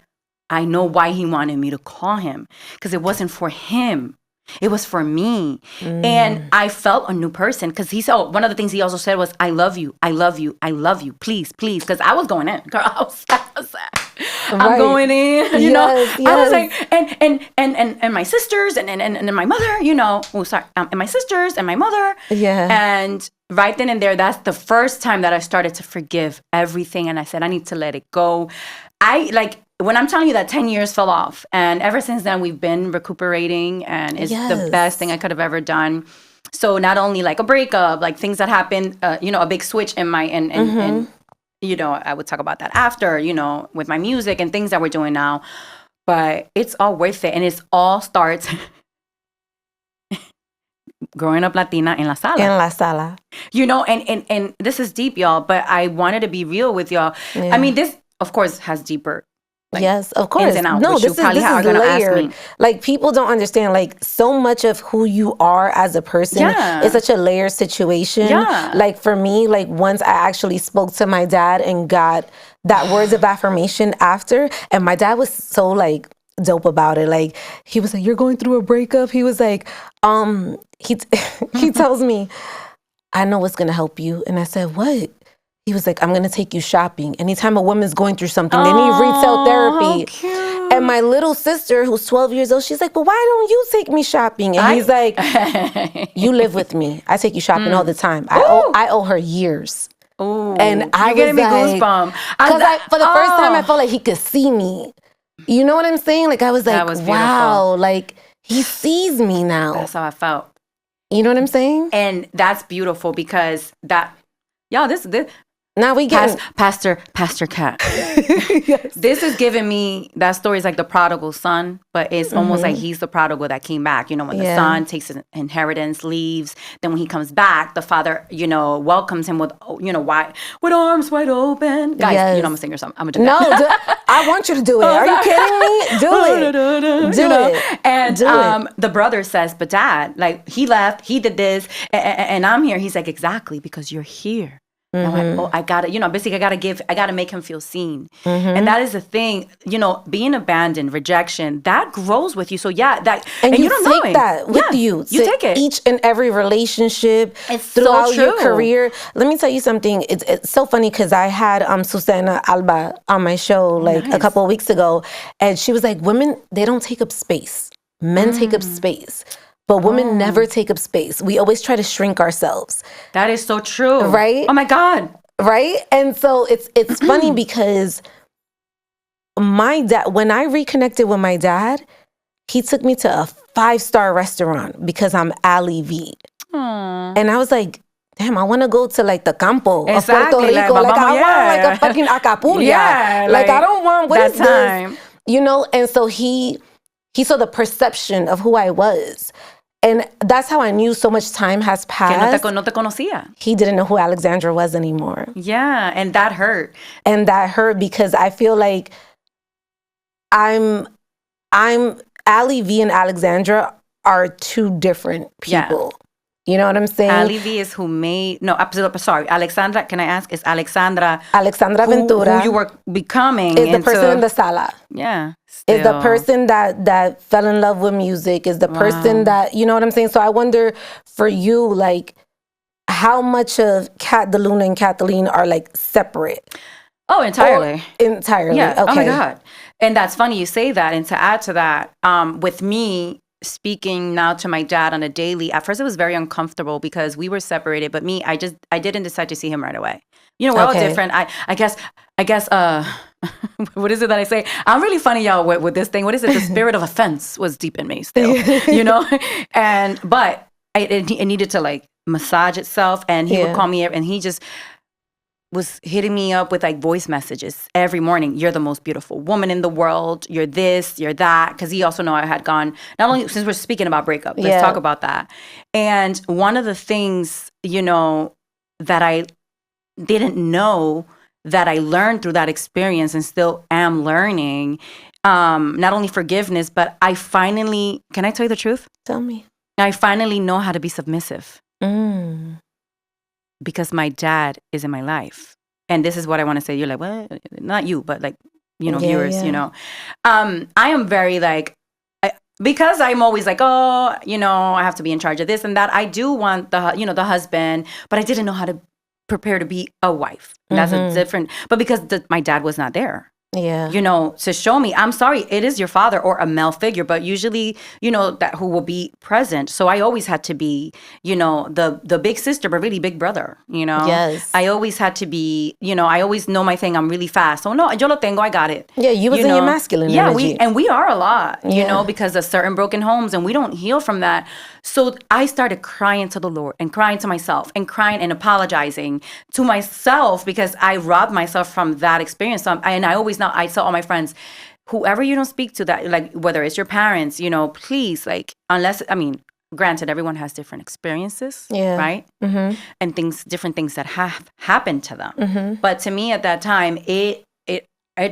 I know why he wanted me to call him, because it wasn't for him. It was for me. And I felt a new person, because he said, one of the things he also said was, I love you. I love you. I love you. Please, please. Because I was going in. Girl, I was sad. I'm going in, you know. I was like, and my sisters and my mother, and my sisters and my mother. Yeah. And right then and there, that's the first time that I started to forgive everything. And I said, I need to let it go. When I'm telling you that 10 years fell off, and ever since then we've been recuperating, and it's the best thing I could have ever done. So not only like a breakup, like things that happened, a big switch in my, and I would talk about that after, with my music and things that we're doing now, but it's all worth it. And it all starts growing up Latina in la sala. In la sala. And this is deep, y'all, but I wanted to be real with y'all. Yeah. I mean, this, of course, has deeper. Yes, of course. Ins and outs, no, this is layered. Like, people don't understand, like, so much of who you are as a person is such a layered situation. Yeah. Like, for me, like, once I actually spoke to my dad and got that words of affirmation after, and my dad was so, like, dope about it. Like, he was like, you're going through a breakup? He was like, he tells me, I know what's going to help you. And I said, what? He was like, I'm going to take you shopping. Anytime a woman's going through something, they need retail therapy. Cute. And my little sister, who's 12 years old, she's like, well, why don't you take me shopping? And he's like, you live with me. I take you shopping all the time. I owe her years. Oh, And I you're getting me was like, goosebumps. because for the first time, I felt like he could see me. You know what I'm saying? Like, I was That like, was beautiful. wow, like, he sees me now. That's how I felt. You know what I'm saying? And that's beautiful because this Now we get Pastor Cat. This is giving me, that story is like the prodigal son, but it's almost like he's the prodigal that came back. You know, when the son takes his inheritance, leaves, then when he comes back, the father, welcomes him with, with arms wide open. Guys, I'm a singer, so I'm going to do that. No, I want you to do it. Are you kidding me? Do it. And the brother says, but dad, like, he left, he did this, and I'm here. He's like, exactly, because you're here. I'm like, I gotta, basically I gotta make him feel seen. And that is the thing, being abandoned, rejection, that grows with you. So and you don't take know that with you. You take it. Each and every relationship throughout your career. Let me tell you something. It's so funny because I had Susana Alba on my show a couple of weeks ago. And she was like, women, they don't take up space. Men take up space. But women never take up space. We always try to shrink ourselves. That is so true. Right? Oh my God. Right? And so it's funny because my dad, when I reconnected with my dad, he took me to a 5-star restaurant because I'm Ali V. And I was like, damn, I want to go to the campo of Puerto Rico. I want a fucking Acapulco. I don't want, what is this? And so he saw the perception of who I was. And that's how I knew so much time has passed. Que no te conocía. He didn't know who Alexandra was anymore. Yeah, and that hurt. And that hurt because I feel like I'm Ali V and Alexandra are two different people. Yeah. You know what I'm saying? Ali V is Alexandra, can I ask? Is Alexandra Ventura. Who you were becoming. Is the person in the sala. Yeah. Is the person that fell in love with music. Is the person that, you know what I'm saying? So I wonder for you, how much of Cat Deluna and Kathleen are separate? Oh, entirely. Entirely. Yeah. Okay. Oh my God. And that's funny you say that. And to add to that, with me, speaking now to my dad on a daily, at first it was very uncomfortable because we were separated, but I didn't decide to see him right away. We're all different. I guess what is it that I say? I'm really funny, y'all, with this thing. What is it? The spirit of offense was deep in me still, but it needed to massage itself, and he would call me and he just was hitting me up with voice messages every morning. You're the most beautiful woman in the world. You're this, you're that. Because he also knew I had gone, not only since we're speaking about breakup, let's talk about that. And one of the things, that I didn't know that I learned through that experience and still am learning, not only forgiveness, but I finally, can I tell you the truth? Tell me. I finally know how to be submissive. Because my dad is in my life. And this is what I want to say. You're like, what? Not you, but viewers, I am very because I'm always I have to be in charge of this and that. I do want the husband, but I didn't know how to prepare to be a wife. That's a different, but because my dad was not there. Yeah. To show me, I'm sorry, it is your father or a male figure, but usually, that who will be present. So I always had to be, the big sister, but really big brother, Yes. I always had to be, I always know my thing. I'm really fast. So no, yo lo tengo, I got it. Yeah, you was in your masculine energy. We are a lot, because of certain broken homes and we don't heal from that. So I started crying to the Lord and crying to myself and crying and apologizing to myself because I robbed myself from that experience. And I always now, I tell all my friends, whoever you don't speak to, that whether it's your parents, please, unless, granted, everyone has different experiences, right? Mm-hmm. And different things that have happened to them. Mm-hmm. But to me at that time, it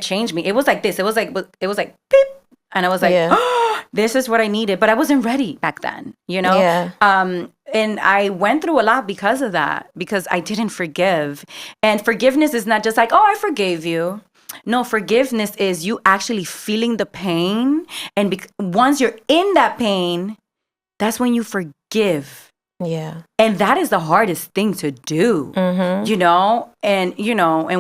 changed me. It was like this. It was like beep. And I was like, oh, this is what I needed. But I wasn't ready back then, Yeah. And I went through a lot because of that, because I didn't forgive. And forgiveness is not just I forgave you. No, forgiveness is you actually feeling the pain. And once you're in that pain, that's when you forgive. Yeah. And that is the hardest thing to do, and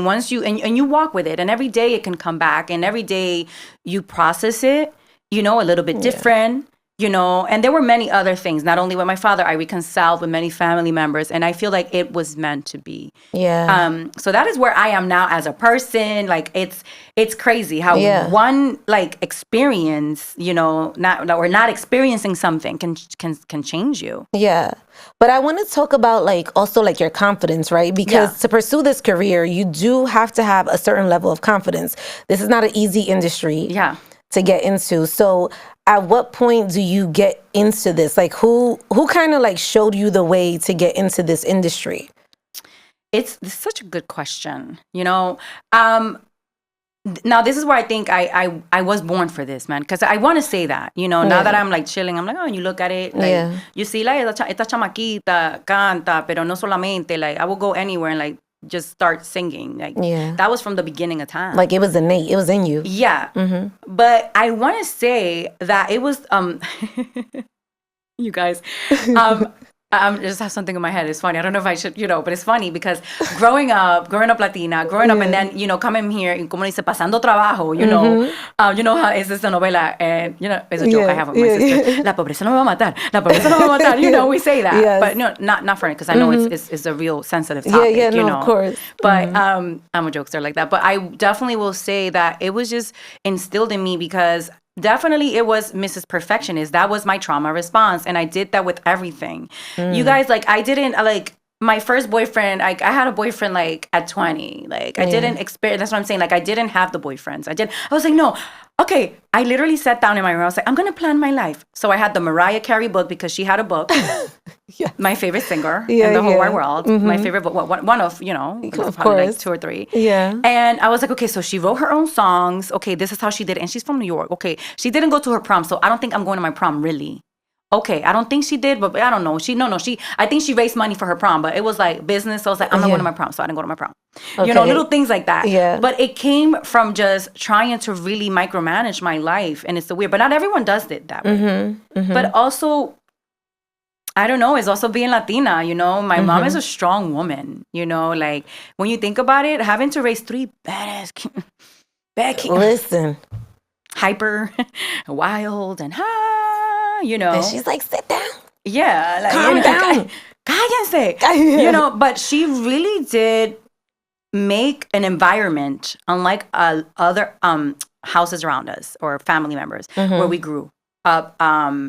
once you, and you walk with it, and every day it can come back, and every day you process it, a little bit different, you know, and there were many other things. Not only with my father, I reconciled with many family members, and I feel like it was meant to be. Yeah. So that is where I am now as a person. Like it's crazy how one like experience, you know, not experiencing something can change you. Yeah. But I want to talk about like also like your confidence, right? Because to pursue this career, you do have to have a certain level of confidence. This is not an easy industry to get into. So at what point do you get into this? Like who kind of like showed you the way to get into this industry? It's such a good question, you know. Now this is where I think I was born for this, man, because I want to say that, you know, now that I'm like chilling, I'm like, oh, and you look at it, like you see like esta chamaquita canta, pero no solamente, like I will go anywhere and like just start singing, like that was from the beginning of time, like it was innate, it was in you. But I want to say that it was you guys I just have something in my head. It's funny. I don't know if I should, you know, but it's funny because growing up Latina, and then, you know, coming here, and como dice, pasando trabajo, you know how is this a novela, and, you know, it's a joke I have with my sister. La pobreza no me va a matar. La pobreza no me va a matar. You know, we say that. But no, not for it, because I know it's a real sensitive topic, you know. Of course. But I'm a jokester like that. But I definitely will say that it was just instilled in me because definitely it was Mrs. Perfectionist. That was my trauma response. And I did that with everything. You guys, like, I didn't, like, my first boyfriend, I had a boyfriend, like, at 20. Like, I didn't experience, that's what I'm saying. Like, I didn't have the boyfriends. I was like, no. Okay, I literally sat down in my room. I was like, I'm going to plan my life. So I had the Mariah Carey book because she had a book. My favorite singer in the whole wide world. My favorite book, one of, you know, probably like 2 or 3. And I was like, okay, so she wrote her own songs. Okay, this is how she did it. And she's from New York. Okay, she didn't go to her prom, so I don't think I'm going to my prom, really. Okay, I don't think she did, but I don't know. I think she raised money for her prom, but it was like business. So I was like, I'm not going to my prom, so I didn't go to my prom. You know, little things like that. But it came from just trying to really micromanage my life, and it's so weird. But not everyone does it that way. But also, I don't know, it's also being Latina, you know. My mom is a strong woman, you know. Like, when you think about it, having to raise 3 bad kids. Listen. Hyper, wild, and you know. And she's like, sit down. Yeah. Like, calm down. Cállense. You know, but she really did make an environment, unlike other houses around us or family members, where we grew up,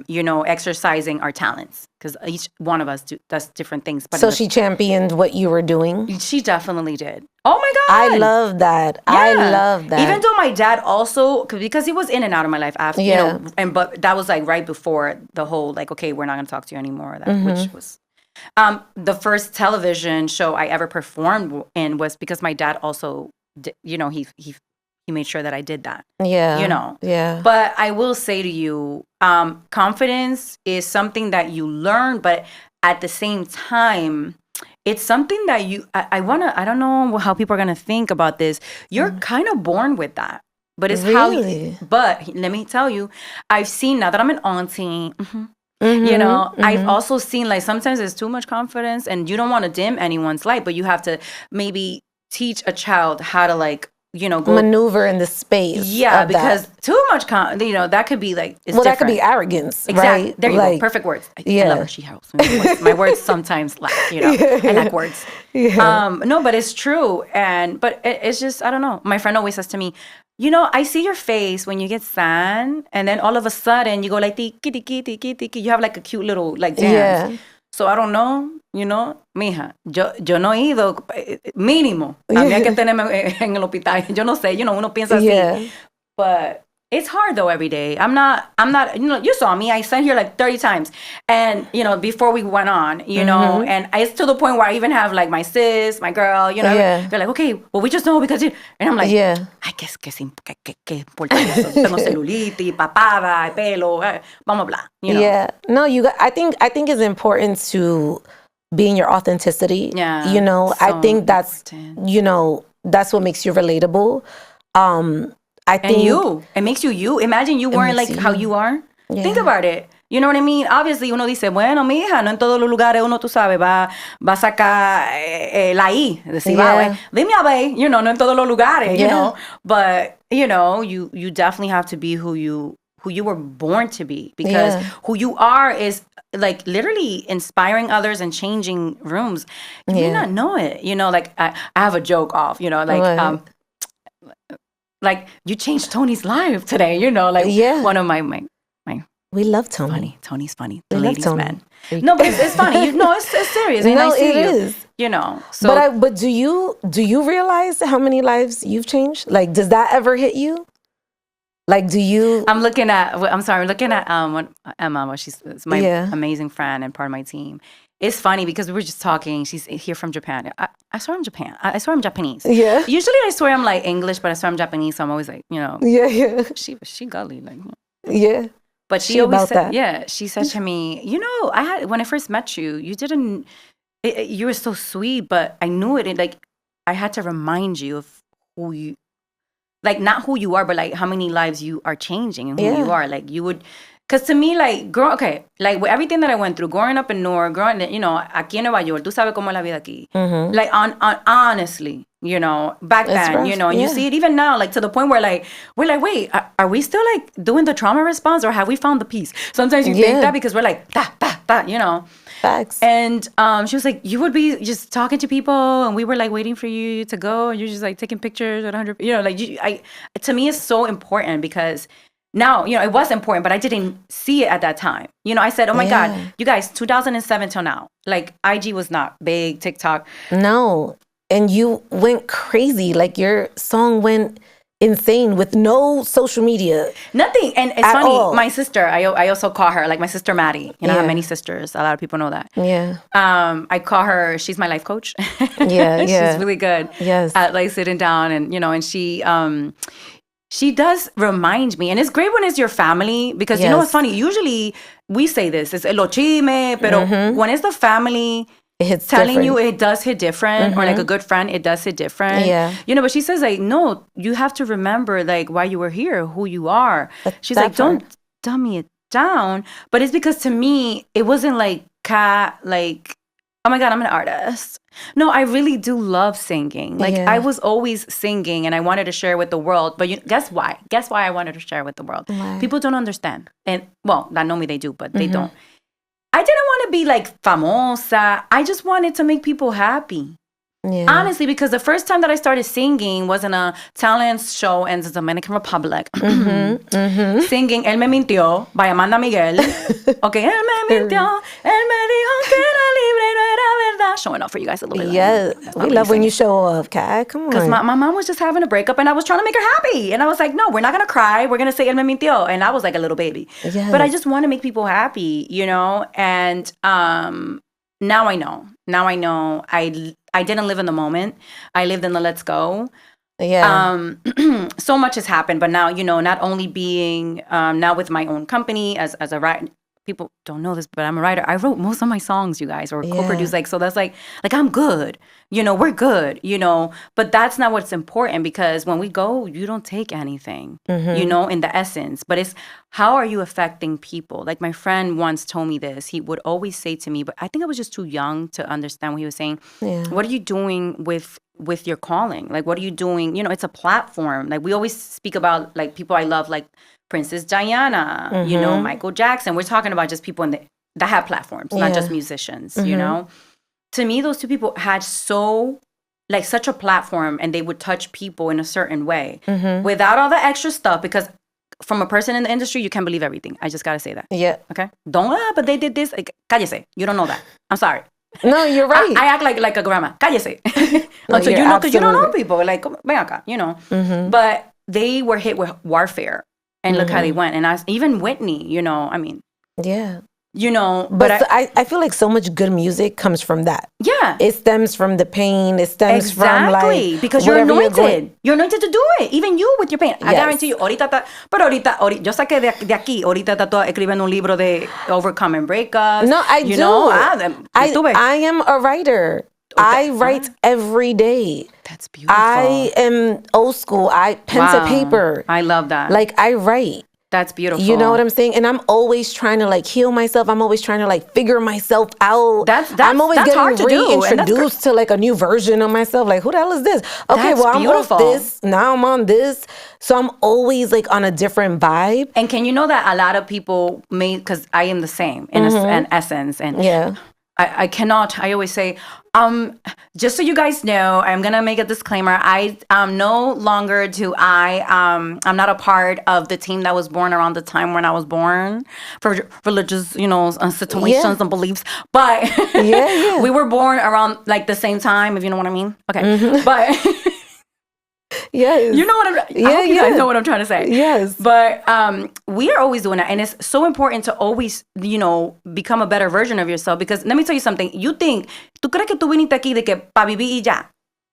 you know, exercising our talents. Because each one of us does different things. But so she championed what you were doing? She definitely did. Oh my God. I love that. Yeah. I love that. Even though my dad also, because he was in and out of my life after, you know, but that was like right before the whole, like, okay, we're not going to talk to you anymore. Which was, the first television show I ever performed in was because my dad also, you know, he made sure that I did that. Yeah. You know? Yeah. But I will say to you, confidence is something that you learn, but at the same time, it's something that I don't know how people are going to think about this. You're kind of born with that. But it's but let me tell you, I've seen, now that I'm an auntie, you know, I've also seen, like, sometimes there's too much confidence and you don't want to dim anyone's light, but you have to maybe teach a child how to, like, you know, maneuver in the space. Yeah, because too much, you know, that could be like, it's that could be arrogance. Exactly. Right? There you go. Perfect words. I love her. She helps me with words. My words sometimes lack, you know. I lack words. No, but it's true. But it's just, I don't know. My friend always says to me, you know, I see your face when you get sad, and then all of a sudden you go like, tiki, tiki, tiki, tiki. You have like a cute little like dance. Yeah. So I don't know, you know, mija, yo no he ido, mínimo. Había que tenerme en el hospital. Yo no sé, you know, uno piensa así. But it's hard though every day. I'm not, you know, you saw me. I sat here like 30 times. And, you know, before we went on, you know, and it's to the point where I even have like my sis, my girl, you know, they're like, okay, well, we just know because you, and I'm like, ay, que importa eso. Tengo celulitis, papada, pelo, vamos a hablar, you know. Yeah. No, I think it's important to be in your authenticity. Yeah. You know, so I think that's, you know, that's what makes you relatable. I think it makes you. Imagine you weren't like how you are. Yeah. Think about it. You know what I mean? Obviously, uno dice, bueno, mija, no en todos los lugares uno, tú sabes, va a sacar la I. Decir, dime a ver, you know, no en todos los lugares, you know. But, you know, you definitely have to be who you who you were born to be, because who you are is like literally inspiring others and changing rooms. You may not know it, you know. Like I have a joke off, you know, like you changed Tony's life today, you know, like one of my we love Tony. Funny. Tony's funny. We The love ladies' Tony. man. No, but it's funny. It's serious. And No, I see it is. You know. So, But do you realize how many lives you've changed? Like, does that ever hit you? Like, do you? I'm looking at Emma. She's my amazing friend and part of my team. It's funny because we were just talking. She's here from Japan. I swear I'm Japan. I swear I'm Japanese. Yeah. Usually I swear I'm like English, but I swear I'm Japanese. So I'm always like, you know. Yeah. She gully like. Yeah. But she always said, she said to me, you know, when I first met you, you were so sweet, but I knew it. Like, I had to remind you of who you, like, not who you are, but like how many lives you are changing and who you are. Like, you would, because to me, like, like with everything that I went through, growing up in Newark, you know, aquí en Nueva York, tú sabes cómo es la vida aquí. Like, honestly, you know, back then, you know, and you see it even now, like to the point where like, we're like, wait, are we still like doing the trauma response or have we found the peace? Sometimes you think that because we're like, you know. Facts. And she was like, you would be just talking to people and we were like waiting for you to go and you're just like taking pictures at 100, you know, like to me it's so important because now, you know, it was important, but I didn't see it at that time. You know, I said, oh my God, you guys, 2007 till now, like IG was not big, TikTok. No. And you went crazy. Like your song went insane with no social media. Nothing. And it's funny, all. my sister, I also call her, like my sister Maddie. You know, I have many sisters. A lot of people know that. Yeah. I call her, she's my life coach. Yeah. She's really good at like sitting down and, you know, and she does remind me, and it's great when it's your family because you know what's funny? Usually we say this, it's lo chisme, pero when it's the family it's telling different. you, it does hit different, or like a good friend, it does hit different. Yeah. You know, but she says like, no, you have to remember like why you were here, who you are. She's like, don't dummy it down. But it's because to me, it wasn't like like, oh my God, I'm an artist. No, I really do love singing. Like I was always singing and I wanted to share with the world. But guess why? Guess why I wanted to share with the world? Why? People don't understand. And well, that know me, they do, but they don't. I didn't want to be like famosa. I just wanted to make people happy. Yeah. Honestly, because the first time that I started singing was in a talent show in the Dominican Republic. Singing El Me Mintió by Amanda Miguel. Okay, El Me Mintió, Él me dijo que era libre, no era verdad. Showing off for you guys a little bit. Yeah, we love when you show off, Kat. Come on. Because my mom was just having a breakup and I was trying to make her happy. And I was like, no, we're not going to cry. We're going to say El Me Mintió. And I was like a little baby. Yes. But I just want to make people happy, you know? And now I know. Now I know. I didn't live in the moment. I lived in the let's go. Yeah. So much has happened, but now, you know, not only being now with my own company as a writer, people don't know this, but I'm a writer. I wrote most of my songs, you guys, or co-produced. Like, so that's like I'm good. You know, we're good, you know, but that's not what's important because when we go, you don't take anything, you know, in the essence, but it's how are you affecting people? Like my friend once told me this, he would always say to me, but I think I was just too young to understand what he was saying. Yeah. What are you doing with your calling? Like, what are you doing? You know, it's a platform. Like we always speak about like people I love, like Princess Diana, you know, Michael Jackson. We're talking about just people that have platforms, not just musicians, you know? To me, those two people had such a platform and they would touch people in a certain way without all the extra stuff because from a person in the industry, you can't believe everything. I just got to say that. Yeah. Okay? But they did this. Like, cállese. You don't know that. I'm sorry. No, you're right. I act like a grandma. Cállese. No, so you know, because you don't know people. Like, ven acá, you know. But they were hit with warfare. And look how they went. And even Whitney, you know, I mean. Yeah. You know. But I feel like so much good music comes from that. Yeah. It stems from the pain. It stems from like. Because you're anointed. You're anointed to do it. Even you with your pain. I guarantee you, ahorita yo saqué de aquí, ahorita está toda escribiendo un libro de overcoming breakups. No, I do. I am a writer. I write every day. That's beautiful. I am old school. I pen to paper. I love that. Like I write. That's beautiful. You know what I'm saying? And I'm always trying to like heal myself. I'm always trying to like figure myself out. I'm always that's hard to getting do, and that's reintroduced to like a new version of myself. Like, who the hell is this? Okay, That's well, I'm beautiful. off this. Now I'm on this. So I'm always like on a different vibe. And can you know that a lot of people may, because I am the same in an essence. And Yeah. I cannot, I always say, just so you guys know, I'm going to make a disclaimer. I'm no longer I'm not a part of the team that was born around the time when I was born for religious, situations and beliefs. But we were born around like the same time, if you know what I mean. Okay. But Yes. you know what I hope you guys know what I'm trying to say. Yes. But we are always doing that. And it's so important to always, become a better version of yourself. Because let me tell you something. Tú crees que tú viniste aquí de que pa vivir y ya.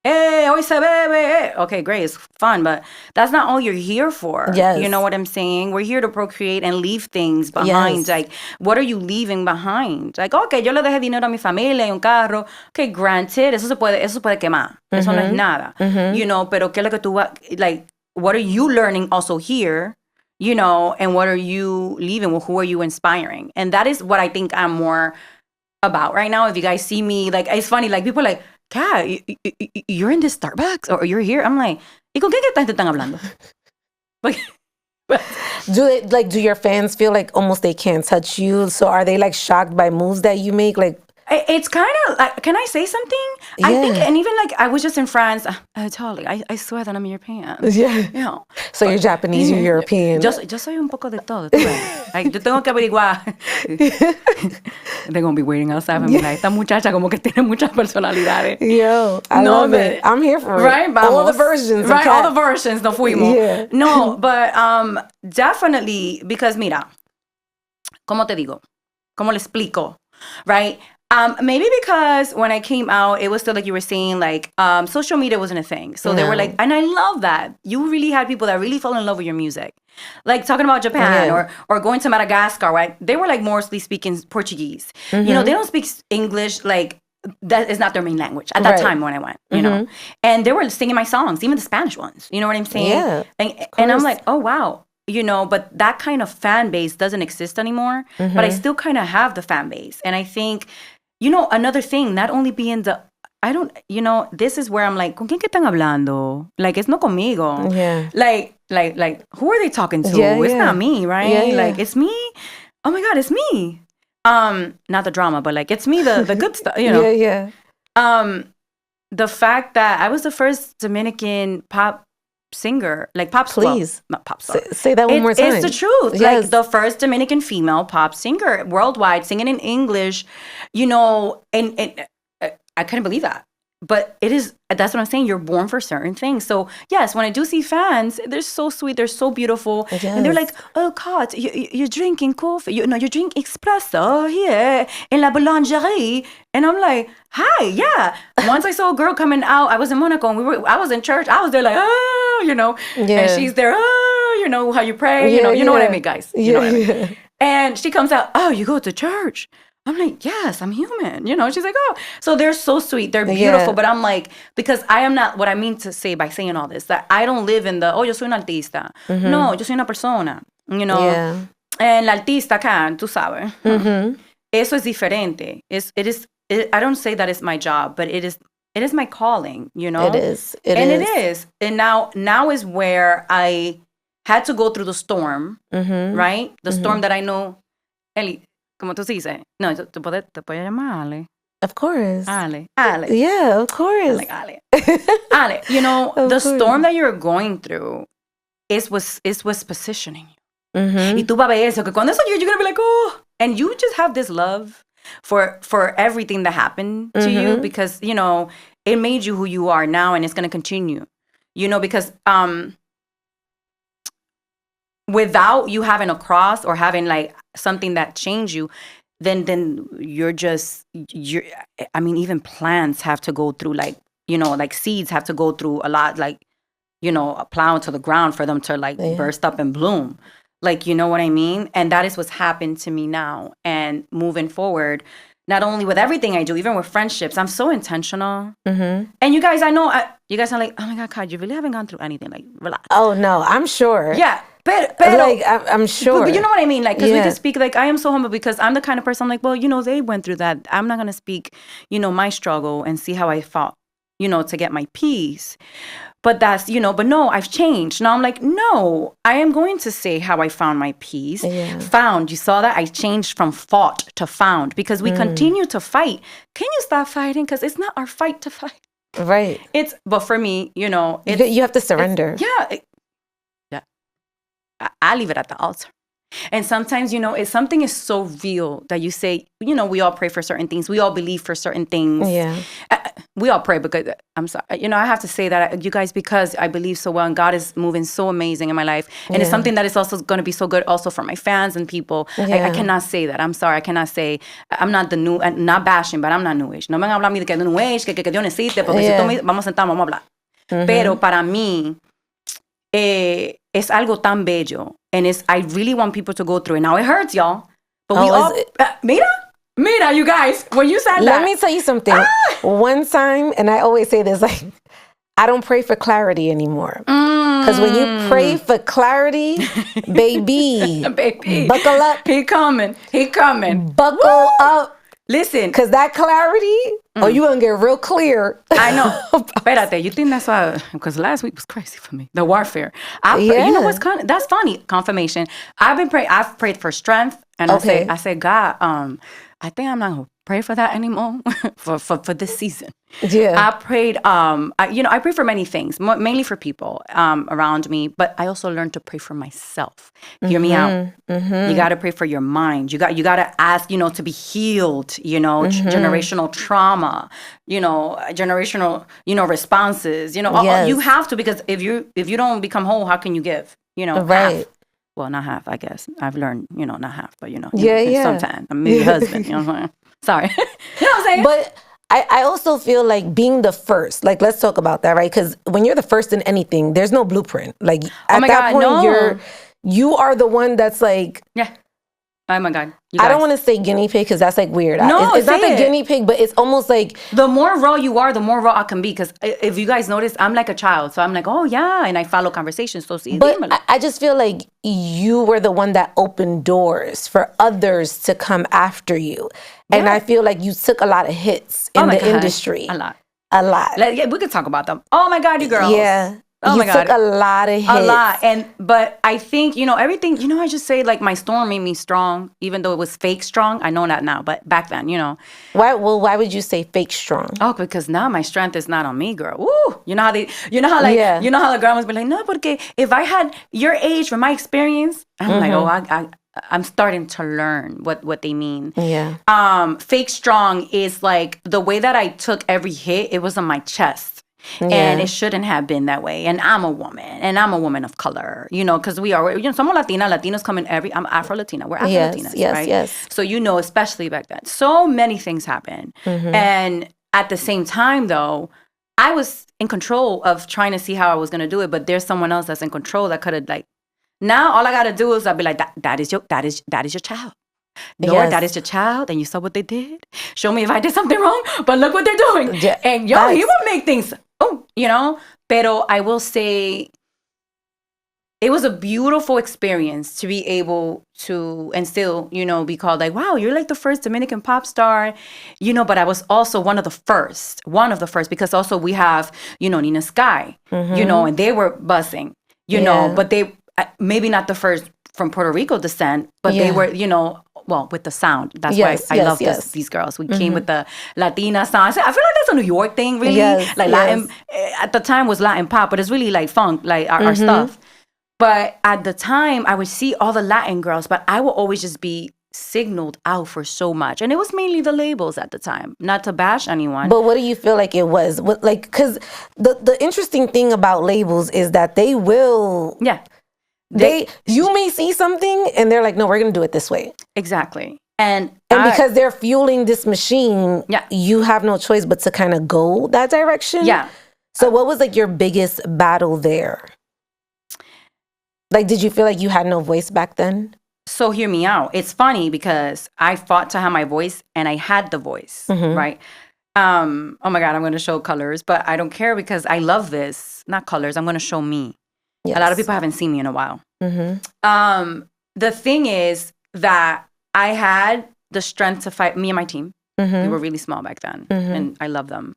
Hoy se bebe. Okay, great. It's fun. But that's not all you're here for. Yes. You know what I'm saying? We're here to procreate and leave things behind. Yes. Like, what are you leaving behind? Like, okay, yo le dejé dinero a mi familia y un carro. Okay, granted, eso se puede quemar. Eso no es nada. Pero ¿qué es lo que tú like, what are you learning also here? And what are you leaving? Well, who are you inspiring? And that is what I think I'm more about right now. If you guys see me, like, it's funny, like, people are like, Cat, you're in this Starbucks or you're here? I'm like, ¿y con quién que están hablando? Like, Do your fans feel like almost they can't touch you? So are they like shocked by moves that you make? Like, it's kind of like, can I say something? I think, and even like, I was just in France. Totally, I swear that I'm European. Yeah. So you're Japanese, you're European. Yo soy un poco de todo. ¿Tú ves? Like, yo tengo que averiguar. They're going to be waiting outside and be like, esta muchacha como que tiene muchas personalidades. Yo, I love it. I'm here for it. Right? Vamos. All the versions. Right? All the versions. No fuimos. Yeah. No, but definitely, because mira, ¿cómo te digo? ¿Cómo le explico? Right? Maybe because when I came out, it was still like you were saying, like, social media wasn't a thing. So they were like, and I love that. You really had people that really fell in love with your music. Like talking about Japan or going to Madagascar, right? They were like mostly speaking Portuguese. They don't speak English, like, that is not their main language at that time when I went, you know. And they were singing my songs, even the Spanish ones. You know what I'm saying? Yeah. And I'm like, oh, wow. But that kind of fan base doesn't exist anymore. But I still kind of have the fan base. And I think, another thing, not only being this is where I'm like, ¿con quién que están hablando? Like, it's no conmigo. Yeah. Like, who are they talking to? Yeah, it's not me, right? Yeah. Like, it's me. Oh my God, it's me. Not the drama, but like, it's me, the good stuff, Yeah. The fact that I was the first Dominican pop singer, like pop star. Please. Not pop star. Say that one more time. It's the truth. Yes. Like, the first Dominican female pop singer worldwide, singing in English, and I couldn't believe that. But that's what I'm saying. You're born for certain things. So, yes, when I do see fans, they're so sweet. They're so beautiful. Yes. And they're like, oh, Kat, you're drinking coffee. You drink espresso here in la boulangerie. And I'm like, hi, yeah. Once I saw a girl coming out, I was in Monaco, and I was in church. I was there like, Yeah. And she's there, how you pray. You know what I mean, guys. You know what I mean. And she comes out, oh, you go to church. I'm like, yes, I'm human. She's like, oh. So they're so sweet. They're beautiful. Yeah. But I'm like, because I am not, what I mean to say by saying all this, that I don't live in the, yo soy una artista. No, yo soy una persona, Yeah. And la artista acá, tú sabes. Eso es diferente. I don't say that it's my job, but it is my calling, It is. It is. And now is where I had to go through the storm, right? The storm that I know, Eli, como tú dices, no, te puedes llamar Ale. Of course. Ale. Yeah, of course. Like Ale. Ale, the storm that you're going through is what's positioning you. Y tú vas a ver eso, que cuando eso you're going to be like, oh. And you just have this love for everything that happened to you because, it made you who you are now and it's going to continue. Because without you having a cross or having like something that changed you, then even plants have to go through like, like seeds have to go through a lot, like, plow into the ground for them to like burst up and bloom. Like, you know what I mean? And that is what's happened to me now. And moving forward, not only with everything I do, even with friendships, I'm so intentional. And you guys, I know, you guys are like, oh my God, Kat, you really haven't gone through anything. Like, relax. Oh, no, I'm sure. Yeah. Pero, like I'm sure. But you know what I mean? Like, because we Yeah. can speak, like, I am so humble because I'm the kind of person, I'm like, well, you know, they went through that. I'm not going to speak, you know, my struggle and see how I fought, you know, to get my peace. But that's, you know, but no, I've changed. Now I'm like, no, I am going to say how I found my peace. Yeah. Found, you saw that? I changed from fought to found because we continue to fight. Can you stop fighting? Because it's not our fight to fight. Right. But for me, you know, You have to surrender. Yeah. I leave it at the altar. And sometimes, you know, something is so real that you say, you know, we all pray for certain things. We all believe for certain things. Yeah. We all pray because, I'm sorry, you know, I have to say that, you guys, because I believe so well and God is moving so amazing in my life. And it's something that is also going to be so good also for my fans and people. I cannot say that. I'm sorry. I cannot say, I'm not the new, not bashing, but I'm not new age. No me van a hablar a mí de que de new age, que Dios necesite, porque si tú me, vamos a sentar, vamos a hablar. Pero para mí, es algo tan bello. And I really want people to go through it. Now it hurts, y'all. But we all, mira, you guys, when you said that. Let me tell you something. One time, and I always say this, like, I don't pray for clarity anymore. Because when you pray for clarity, baby, buckle up. He coming. Buckle up. Listen. Because that clarity, or you going to get real clear. I know. Espérate, you think that's why? Because last week was crazy for me. The warfare. You know what's that's funny? Confirmation. I've prayed for strength. And I say, God, I think I'm not going to pray for that anymore for this season. Yeah. I prayed, I pray for many things, mainly for people around me, but I also learned to pray for myself. Hear me out. You got to pray for your mind. You got to ask, you know, to be healed, you know, generational trauma, you know, generational, you know, responses, you know, you have to, because if you don't become whole, how can you give, you know, half? Well, not half, I guess. I've learned, you know, not half, but, you know, sometimes. I'm maybe husband, you know what I'm saying? Sorry. You know what I'm saying? But I also feel like being the first, like, let's talk about that, right? Because when you're the first in anything, there's no blueprint. Like, at that point, you are the one that's like... Yeah. Oh, my God. I don't want to say guinea pig because that's, like, weird. No, it's not the guinea pig, but it's almost like... The more raw you are, the more raw I can be. Because if you guys notice, I'm like a child. So I'm like, oh, yeah. And I follow conversations. So see, but I just feel like you were the one that opened doors for others to come after you. And I feel like you took a lot of hits in the industry. A lot. We could talk about them. Oh, my God, you girls. Yeah. Oh, my God. You took a lot of hits. A lot. But I think, you know, everything, you know, I just say, like, my storm made me strong, even though it was fake strong. I know that now, but back then, you know. Why would you say fake strong? Oh, because now my strength is not on me, girl. Woo! You know how the grandmas be like, no, porque if I had your age from my experience, I'm like, I'm starting to learn what they mean. Yeah. Fake strong is like the way that I took every hit, it was on my chest. And it shouldn't have been that way. And I'm a woman of color, you know, because we are, you know, somos Latina. Latinos come in I'm Afro-Latina. We're Afro-Latinas, right? Yes. So, you know, especially back then, so many things happen. And at the same time, though, I was in control of trying to see how I was going to do it. But there's someone else that's in control that could have, like, now all I got to do is I'll be like, that is your child. Lord, that is your child, and you saw what they did. Show me if I did something wrong, but look what they're doing. Yeah, and he will make things, you know. Pero I will say, it was a beautiful experience to be able to, and still, you know, be called like, wow, you're like the first Dominican pop star, you know. But I was also one of the first, because also we have, you know, Nina Sky, you know, and they were buzzing, you know, but they maybe not the first from Puerto Rico descent, but they were, you know. Well, with the sound. That's why I love these girls. We came with the Latina sound. I feel like that's a New York thing, really. Latin, at the time was Latin pop, but it's really like funk, like our stuff. But at the time, I would see all the Latin girls, but I would always just be signaled out for so much. And it was mainly the labels at the time, not to bash anyone. But what do you feel like it was? Because the interesting thing about labels is that they will... Yeah. You may see something and they're like, no, we're going to do it this way. Exactly. And because they're fueling this machine, you have no choice but to kind of go that direction. Yeah. So what was like your biggest battle there? Like, did you feel like you had no voice back then? So hear me out. It's funny because I fought to have my voice and I had the voice, right? Oh my God, I'm going to show colors, but I don't care because I love this. Not colors. I'm going to show me. Yes. A lot of people haven't seen me in a while. The thing is that I had the strength to fight. Me and my team, we were really small back then, and I love them.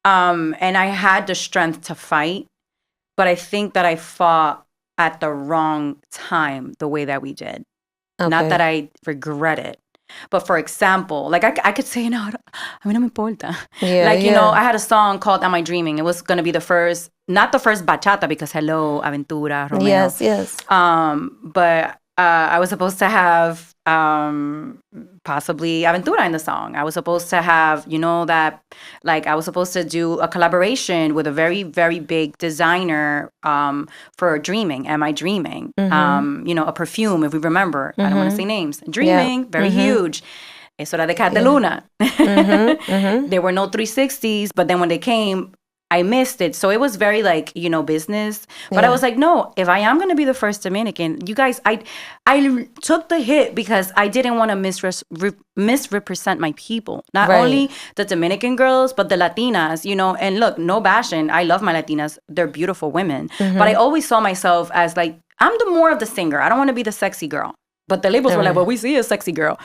And I had the strength to fight, but I think that I fought at the wrong time the way that we did. Okay. Not that I regret it. But for example, like I could say, no, a mí no me importa. Yeah, like, you know, I had a song called Am I Dreaming? It was going to be the first, not the first bachata because hello, aventura, Romeo. Yes. But I was supposed to have possibly aventura in the song. I was supposed to have, you know, that, like, I was supposed to do a collaboration with a very, very big designer for Dreaming. Am I Dreaming? You know, a perfume, if we remember. I don't want to say names. Dreaming, very huge. Eso era de Cat Deluna. There were no 360s, but then when they came, I missed it. So it was very like, you know, business. But I was like, no, if I am going to be the first Dominican, you guys, I took the hit because I didn't want to misrepresent my people. Not only the Dominican girls, but the Latinas, you know. And look, no bashing. I love my Latinas. They're beautiful women. But I always saw myself as like, I'm the more of the singer. I don't want to be the sexy girl. But the labels were like, well, we see a sexy girl.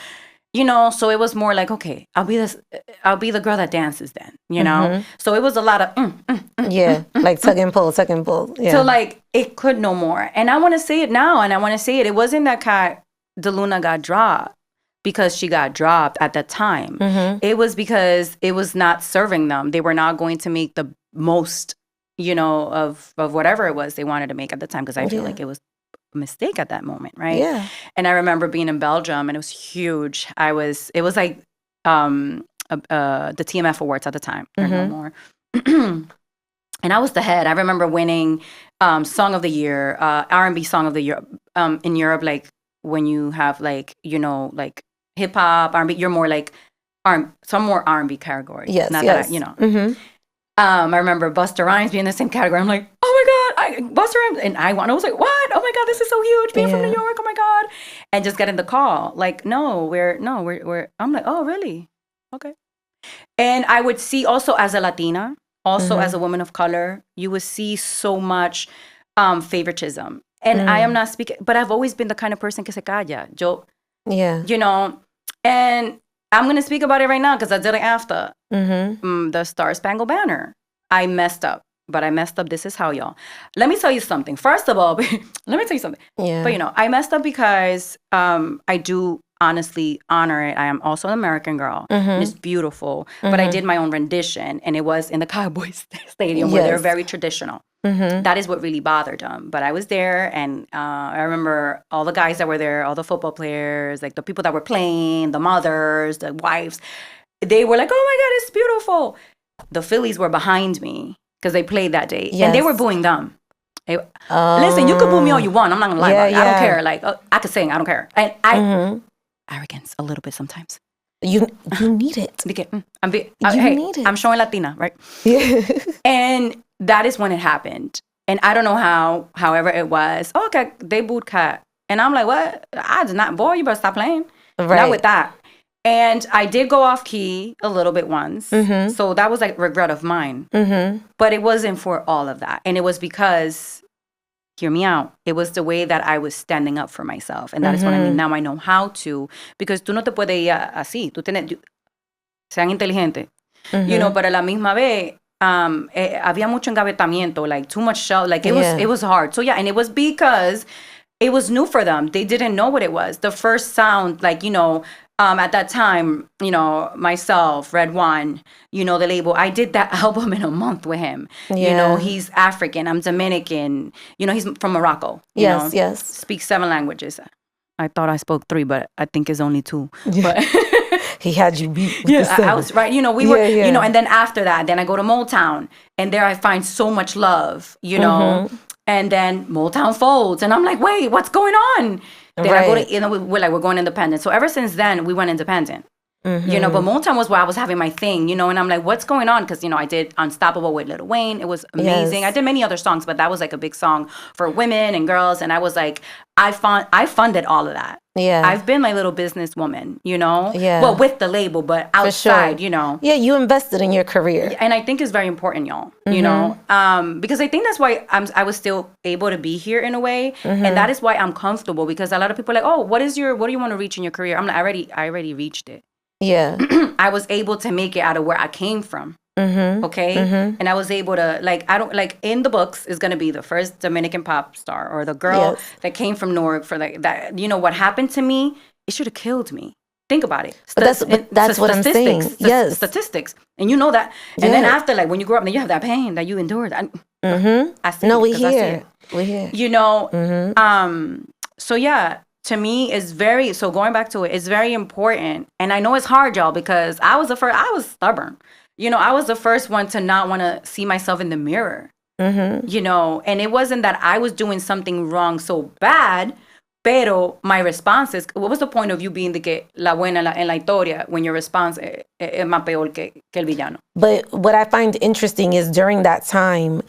You know, so it was more like, okay, I'll be the girl that dances then, you know? So it was a lot of, Yeah, like tug and pull. Yeah. So like, it could no more. And I want to say it now, and I want to say it. It wasn't that Cat Deluna got dropped because she got dropped at that time. It was because it was not serving them. They were not going to make the most, you know, of whatever it was they wanted to make at the time, because I feel like it was mistake at that moment, right? Yeah. And I remember being in Belgium, and it was huge. It was like the TMF Awards at the time. There no more. And I was the head. I remember winning Song of the Year, R&B Song of the Year in Europe. Like when you have like, you know, like hip hop, R&B, you're more like some more R&B categories. Yes, Not that, you know. I remember Busta Rhymes being in the same category. I'm like, oh my God, Busta Rhymes. And I was like, what? Oh my God, this is so huge. Being from New York, oh my God. And just getting the call. Like, we're, I'm like, oh, really? Okay. And I would see also as a Latina, also as a woman of color, you would see so much favoritism. And I am not speaking, but I've always been the kind of person que se calla. You know, and I'm going to speak about it right now because I did it after. The Star Spangled Banner. I messed up, but I messed up. This is how, y'all. Let me tell you something. First of all, let me tell you something. Yeah. But, you know, I messed up because I do honestly honor it. I am also an American girl. And it's beautiful. But I did my own rendition, and it was in the Cowboys Stadium where they're very traditional. That is what really bothered them. But I was there, and I remember all the guys that were there, all the football players, like the people that were playing, the mothers, the wives. They were like, oh my God, it's beautiful. The Phillies were behind me because they played that day. And they were booing them. Listen, you can boo me all you want. I'm not going to lie about it. I don't care. Like, I could sing. I don't care. And arrogance a little bit sometimes. You need it. I'm showing Latina, right? Yeah. And that is when it happened. And I don't know how, however it was. Oh, okay, they booed Cat. And I'm like, what? I did not, boy, you better stop playing. Not with that. And I did go off key a little bit once. So that was like regret of mine. But it wasn't for all of that. And it was because, hear me out, it was the way that I was standing up for myself. And that is what I mean. Now I know how to. Because tú no te puedes ir así. Sean inteligentes. You know, pero a la misma vez, había mucho engavetamiento, like too much shell. Like it was hard. So yeah, and it was because it was new for them. They didn't know what it was. The first sound, like, you know, at that time, you know, myself, Red One, you know, the label, I did that album in a month with him. You know, he's African, I'm Dominican. You know, he's from Morocco. You know, speaks 7 languages. I thought I spoke 3, but I think it's only 2. But he had you beat with the 7. I was right. You know, we were, you know, and then after that, then I go to Motown, and there I find so much love, you know, and then Motown folds, and I'm like, wait, what's going on? Then I go to, you know, we're going independent. So ever since then, we went independent. You know, but Motown was where I was having my thing, you know, and I'm like, what's going on? Because, you know, I did Unstoppable with Lil Wayne. It was amazing. Yes. I did many other songs, but that was like a big song for women and girls. And I was like, I funded all of that. Yeah. I've been my little businesswoman, you know? Yeah. Well, with the label, but outside, you know? Yeah, you invested in your career. And I think it's very important, y'all, you know? Because I think that's why I was still able to be here in a way. And that is why I'm comfortable, because a lot of people are like, oh, what do you want to reach in your career? I'm like, I already reached it. Yeah. I was able to make it out of where I came from. Okay. And I was able to, like, I don't, like, in the books is going to be the first Dominican pop star, or the girl that came from Newark for, like, that, you know, what happened to me, it should have killed me. Think about it. But that's what I'm saying. Yes. Statistics. And you know that. And then after, like, when you grow up, then you have that pain that you endured. I see No, it, we 'cause I see hear. it. We hear. You know, so yeah, to me, it's very, so going back to it, it's very important. And I know it's hard, y'all, because I was stubborn. You know, I was the first one to not want to see myself in the mirror. You know, and it wasn't that I was doing something wrong so bad, pero my response is, what was the point of you being la buena en la historia when your response es más peor que el villano? But what I find interesting is during that time,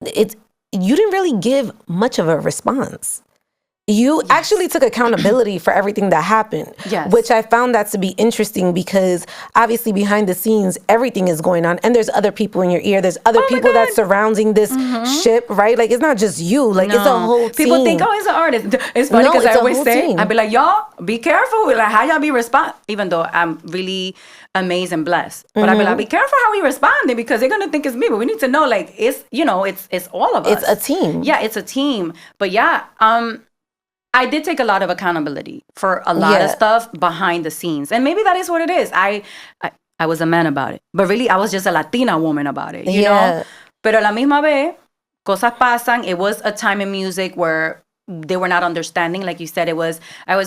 you didn't really give much of a response. You actually took accountability for everything that happened, which I found that to be interesting, because obviously behind the scenes, everything is going on, and there's other people in your ear. There's other people that's surrounding this ship, right? Like, it's not just you. Like, it's a whole team. People think, oh, it's an artist. It's funny because I always say, I'd be like, y'all, be careful. Like, how y'all be respond. Even though I'm really amazed and blessed, but I'd be like, be careful how we responding, because they're gonna think it's me. But we need to know, like, it's, you know, it's all of us. It's a team. Yeah, it's a team. But yeah, I did take a lot of accountability for a lot of stuff behind the scenes. And maybe that is what it is. I was a man about it. But really, I was just a Latina woman about it, you know? Pero a la misma vez, cosas pasan. It was a time in music where they were not understanding. Like you said, I was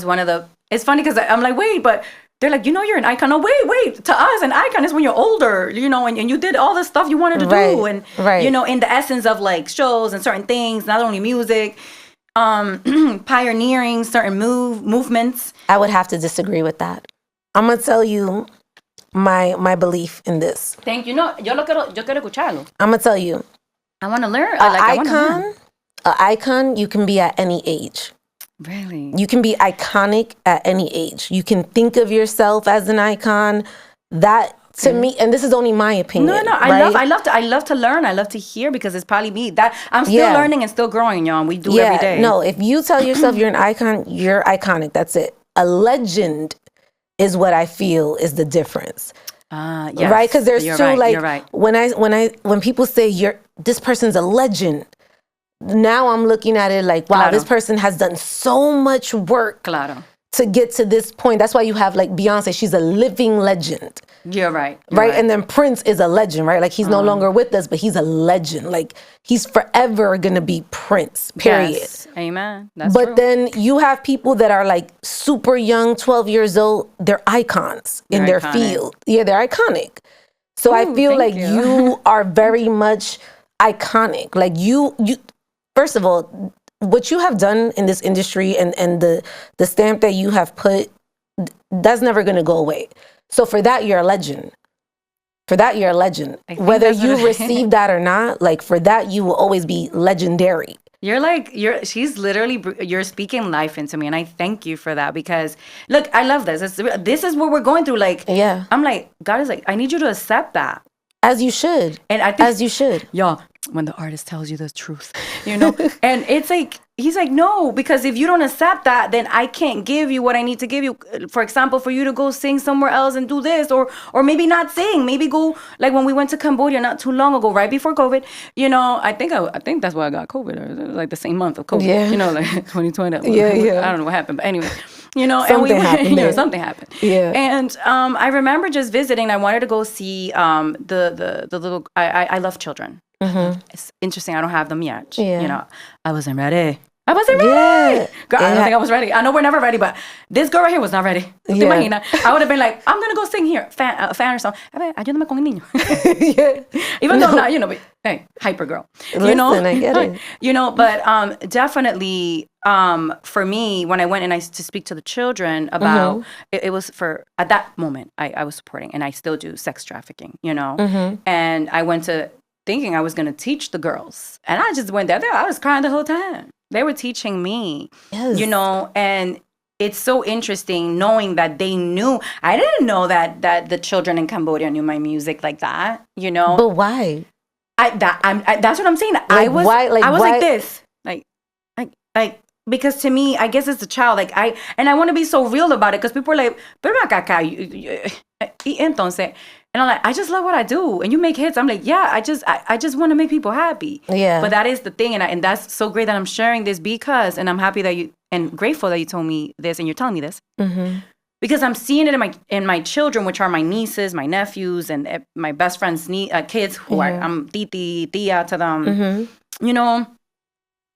one of the... It's funny because I'm like, wait, but... They're like, you know, you're an icon. Oh, wait. To us, an icon is when you're older, you know, and you did all the stuff you wanted to do. And, you know, in the essence of, like, shows and certain things, not only music... pioneering certain movements. I would have to disagree with that. I'm gonna tell you my belief in this. Thank you. No, yo quiero escucharlo. I'm gonna tell you. I want to learn. An icon, you can be at any age. Really? You can be iconic at any age. You can think of yourself as an icon. That, to me, and this is only my opinion. No, right? I love to learn. I love to hear, because it's probably me. That I'm still learning and still growing, y'all. And we do every day. No, if you tell yourself you're an icon, you're iconic. That's it. A legend is what I feel is the difference. Yes, right? Because there's two, like, you're right. when people say this person's a legend, now I'm looking at it like, wow, this person has done so much work to get to this point. That's why you have, like, Beyonce. She's a living legend. You're right. Right? And then Prince is a legend, right? Like, he's no longer with us, but he's a legend. Like, he's forever going to be Prince, period. Yes. Amen. That's true. But then you have people that are, like, super young, 12 years old. They're icons in their field. Yeah, they're iconic. So I feel like you are very much iconic. Like, you first of all, what you have done in this industry and the stamp that you have put, that's never going to go away. So for that, you're a legend. Whether you receive that or not, like, for that, you will always be legendary. She's literally, you're speaking life into me. And I thank you for that, because look, I love this. This is what we're going through. Like, I'm like, God is like, I need you to accept that. As you should. And I think, as you should. Y'all, when the artist tells you the truth, you know, and it's like, he's like, no, because if you don't accept that, then I can't give you what I need to give you. For example, for you to go sing somewhere else and do this, or maybe not sing, maybe go, like when we went to Cambodia not too long ago, right before COVID, you know, I think that's why I got COVID, or like the same month of COVID, you know, like 2020. I don't know what happened, but anyway. You know, something happened. Something happened. Yeah. And I remember just visiting. I wanted to go see the little. I love children. It's interesting. I don't have them yet. Yeah. You know, I wasn't ready. I wasn't ready. Yeah. Girl, I don't think I was ready. I know we're never ready, but this girl right here was not ready. ¿Tú te Yeah. imaginas? I would have been like, I'm going to go sing here. Fan or something. A ver, ayúdame con el niño. Yeah. Even though I'm not, but hey, hyper girl. Listen, I get it. But definitely for me, when I went and to speak to the children about, it was at that moment, I was supporting, and I still do sex trafficking, and I went to thinking I was going to teach the girls. And I just went there. I was crying the whole time. They were teaching me, Yes. and it's so interesting knowing that they knew. I didn't know that the children in Cambodia knew my music like that, But why? That's what I'm saying. Why? I was like this. Like, because to me, I guess as a child, I want to be so real about it, because people are like, pero acá, y entonces, and I'm like, I just love what I do, and you make hits. I'm like, yeah, I just want to make people happy. Yeah. But that is the thing, and that's so great that I'm sharing this, because, and I'm happy that you, and grateful that you told me this, and you're telling me this, because I'm seeing it in my children, which are my nieces, my nephews, and my best friends' kids, who are I'm titi, tia to them.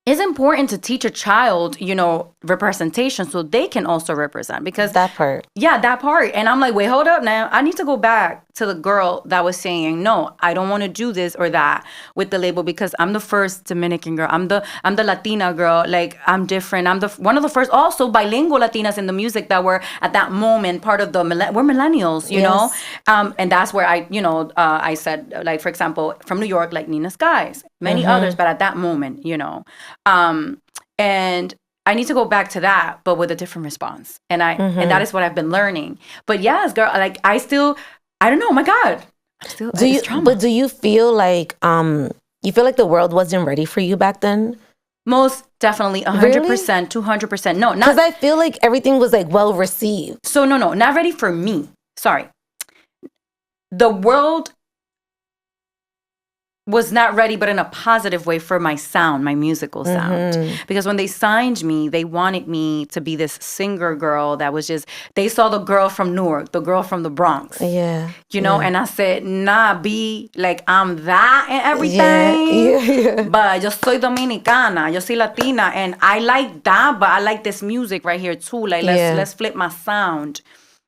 It's important to teach a child, representation, so they can also represent, because That part. Yeah, that part. And I'm like, wait, hold up now. I need to go back to the girl that was saying, no, I don't want to do this or that with the label, because I'm the first Dominican girl. I'm the Latina girl. Like, I'm different. I'm one of the first also bilingual Latinas in the music that were at that moment part of we're millennials, you know? And that's where I said, like, for example, from New York, like Nina Skies, many others, but at that moment, and I need to go back to that, but with a different response. And and that is what I've been learning. But yes, girl, like I don't know, oh my God. Do you feel like the world wasn't ready for you back then? Most definitely, 100%, 200%. No, not because I feel like everything was like well received. So no, not ready for me. Sorry. The world was not ready, but in a positive way, for my sound, my musical sound. Because when they signed me, they wanted me to be this singer girl that was they saw the girl from Newark, the girl from the Bronx. Yeah. And I said, nah, be like, I'm that and everything. Yeah. But yo soy Dominicana, yo soy Latina, and I like that, but I like this music right here too. Like, let's flip my sound.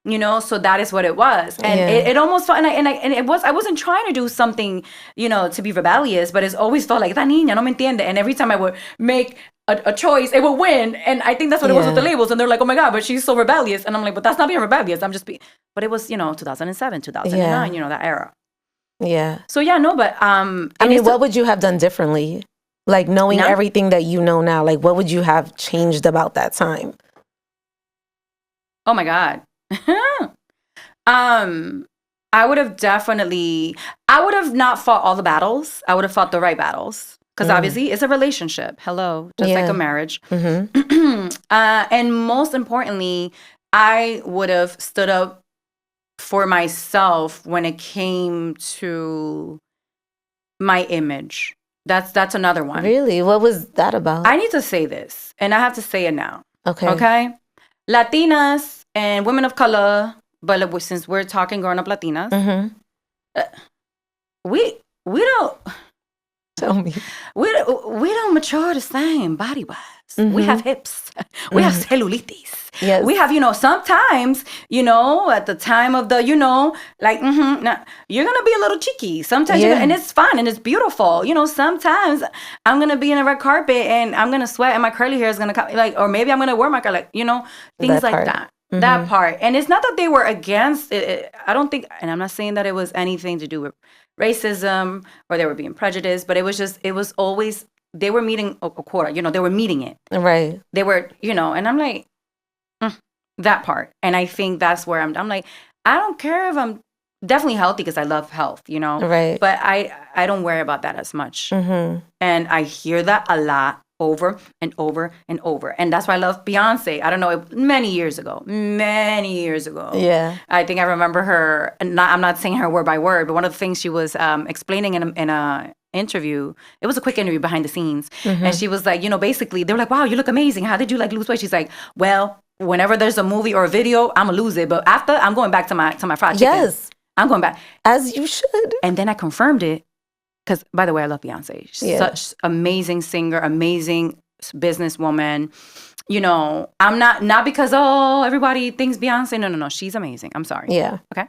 So that is what it was, and it almost felt, and it was. I wasn't trying to do something, to be rebellious, but it's always felt like esta niña no me entiende. And every time I would make a choice, it would win. And I think that's what it was with the labels. And they're like, oh my God, but she's so rebellious. And I'm like, but that's not being rebellious. I'm just being. But it was, 2007, 2009, that era. Yeah. So yeah, no, but I mean, what would you have done differently? Like, knowing everything that you know now, like, what would you have changed about that time? Oh my God. I would have not fought all the battles. I would have fought the right battles, because obviously it's a relationship. Hello, just like a marriage. And most importantly, I would have stood up for myself when it came to my image. That's another one. Really? What was that about? I need to say this, and I have to say it now. Okay. Latinas and women of color, but since we're talking growing up Latinas, we don't. Tell me. We don't mature the same body wise. We have hips. We have cellulitis. Yes. We have, sometimes, at the time of the, like, now, you're going to be a little cheeky. Sometimes, and it's fun and it's beautiful. Sometimes I'm going to be in a red carpet and I'm going to sweat and my curly hair is going to come, like, or maybe I'm going to wear my, like, things like that. That part. And it's not that they were against it. I don't think, and I'm not saying that it was anything to do with racism or they were being prejudiced, but it was always, they were meeting a quota, they were meeting it. Right. They were, and I'm like, that part. And I think that's where I'm like, I don't care if I'm definitely healthy, because I love health, Right. But I don't worry about that as much. And I hear that a lot over and over and over. And that's why I love Beyonce. I don't know, many years ago. Yeah. I think I remember her, and I'm not saying her word by word, but one of the things she was explaining in a interview, it was a quick interview behind the scenes, and she was like, basically, they were like, wow, you look amazing. How did you lose weight? She's like, well, whenever there's a movie or a video, I'm gonna lose it. But after, I'm going back to my fried chicken. Yes. I'm going back. As you should. And then I confirmed it. Because, by the way, I love Beyonce. She's such amazing singer, amazing businesswoman. You know, I'm not because everybody thinks Beyonce. No. She's amazing. I'm sorry. Yeah. Okay.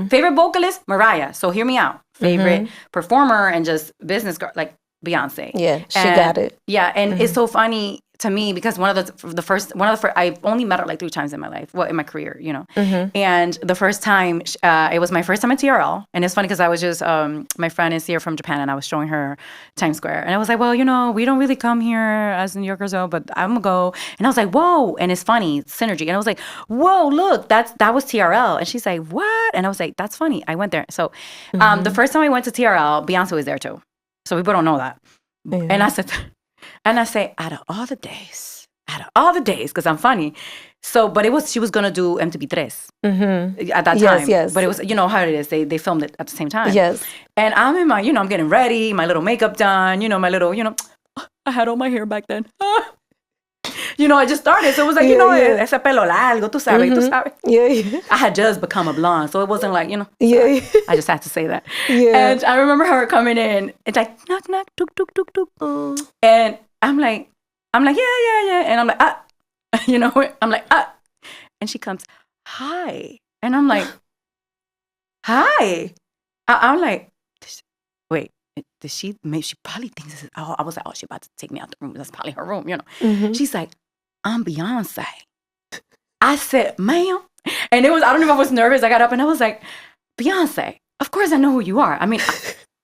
Favorite vocalist, Mariah. So hear me out. Favorite performer and just business girl, like Beyonce. Yeah, she got it. Yeah, and it's so funny to me because one of the first I've only met her like 3 times in my life, in my career, you know. And the first time, it was my first time at TRL, and it's funny because I was just my friend is here from Japan, and I was showing her Times Square, and I was like, well, you know, we don't really come here as New Yorkers, though, but I'm gonna go, and I was like, whoa, and it's funny, synergy, and I was like, whoa, look, that was TRL, and she's like, what? And I was like, that's funny, I went there. So the first time I went to TRL, Beyonce was there too, so people don't know that. And I said. And I say, out of all the days, because I'm funny. So, but she was going to do MTV3 at that time. Yes. But it was, you know how it is. They filmed it at the same time. Yes. And I'm in my, you know, I'm getting ready, my little makeup done, you know, my little, you know, I had all my hair back then. You know, I just started. So it was like, you know, ese pelo largo, tú sabes. Yeah. I had just become a blonde. So it wasn't like, you know. Yeah. I just had to say that. Yeah. And I remember her coming in. It's like, knock, knock, tuk, tuk, tuk, tuk. And I'm like, yeah. And I'm like, you know, I'm like, And she comes, hi. And I'm like, hi. I'm like, wait. Did she? Maybe she probably thinks this is. Oh, I was like, she's about to take me out the room. That's probably her room, you know. She's like, I'm Beyonce. I said, ma'am, and it was. I don't know if I was nervous. I got up and I was like, Beyonce. Of course, I know who you are. I mean,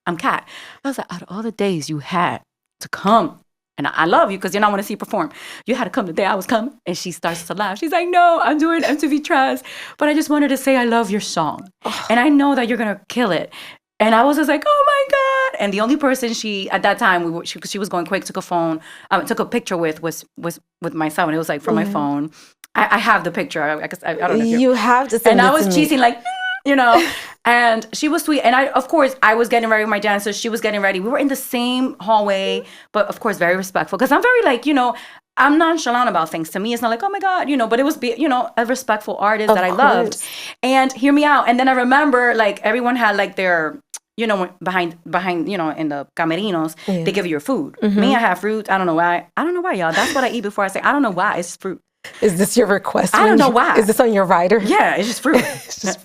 I'm Cat. I was like, out of all the days you had to come, and I love you because I want to see you perform. You had to come the day I was coming, and she starts to laugh. She's like, no, I'm doing MTV Trust, but I just wanted to say I love your song, and I know that you're gonna kill it. And I was just like, oh my God. And the only person she, at that time, she was going quick, took a picture with was myself. And it was like from my phone. I have the picture. I don't know. You have to send it to me. And I was cheesing like, you know. And she was sweet. And of course, I was getting ready with my dancers. She was getting ready. We were in the same hallway, but of course, very respectful. Because I'm very like, you know, I'm nonchalant about things. To me, it's not like, oh my God, you know, but it was, you know, a respectful artist that I loved. And hear me out. And then I remember like everyone had like their, you know, behind, you know, in the camerinos, they give you your food. Me, I have fruit. I don't know why, y'all. That's what I eat before I say, I don't know why. It's fruit. Is this your request? I don't know why. Is this on your rider? Yeah, it's just fruit.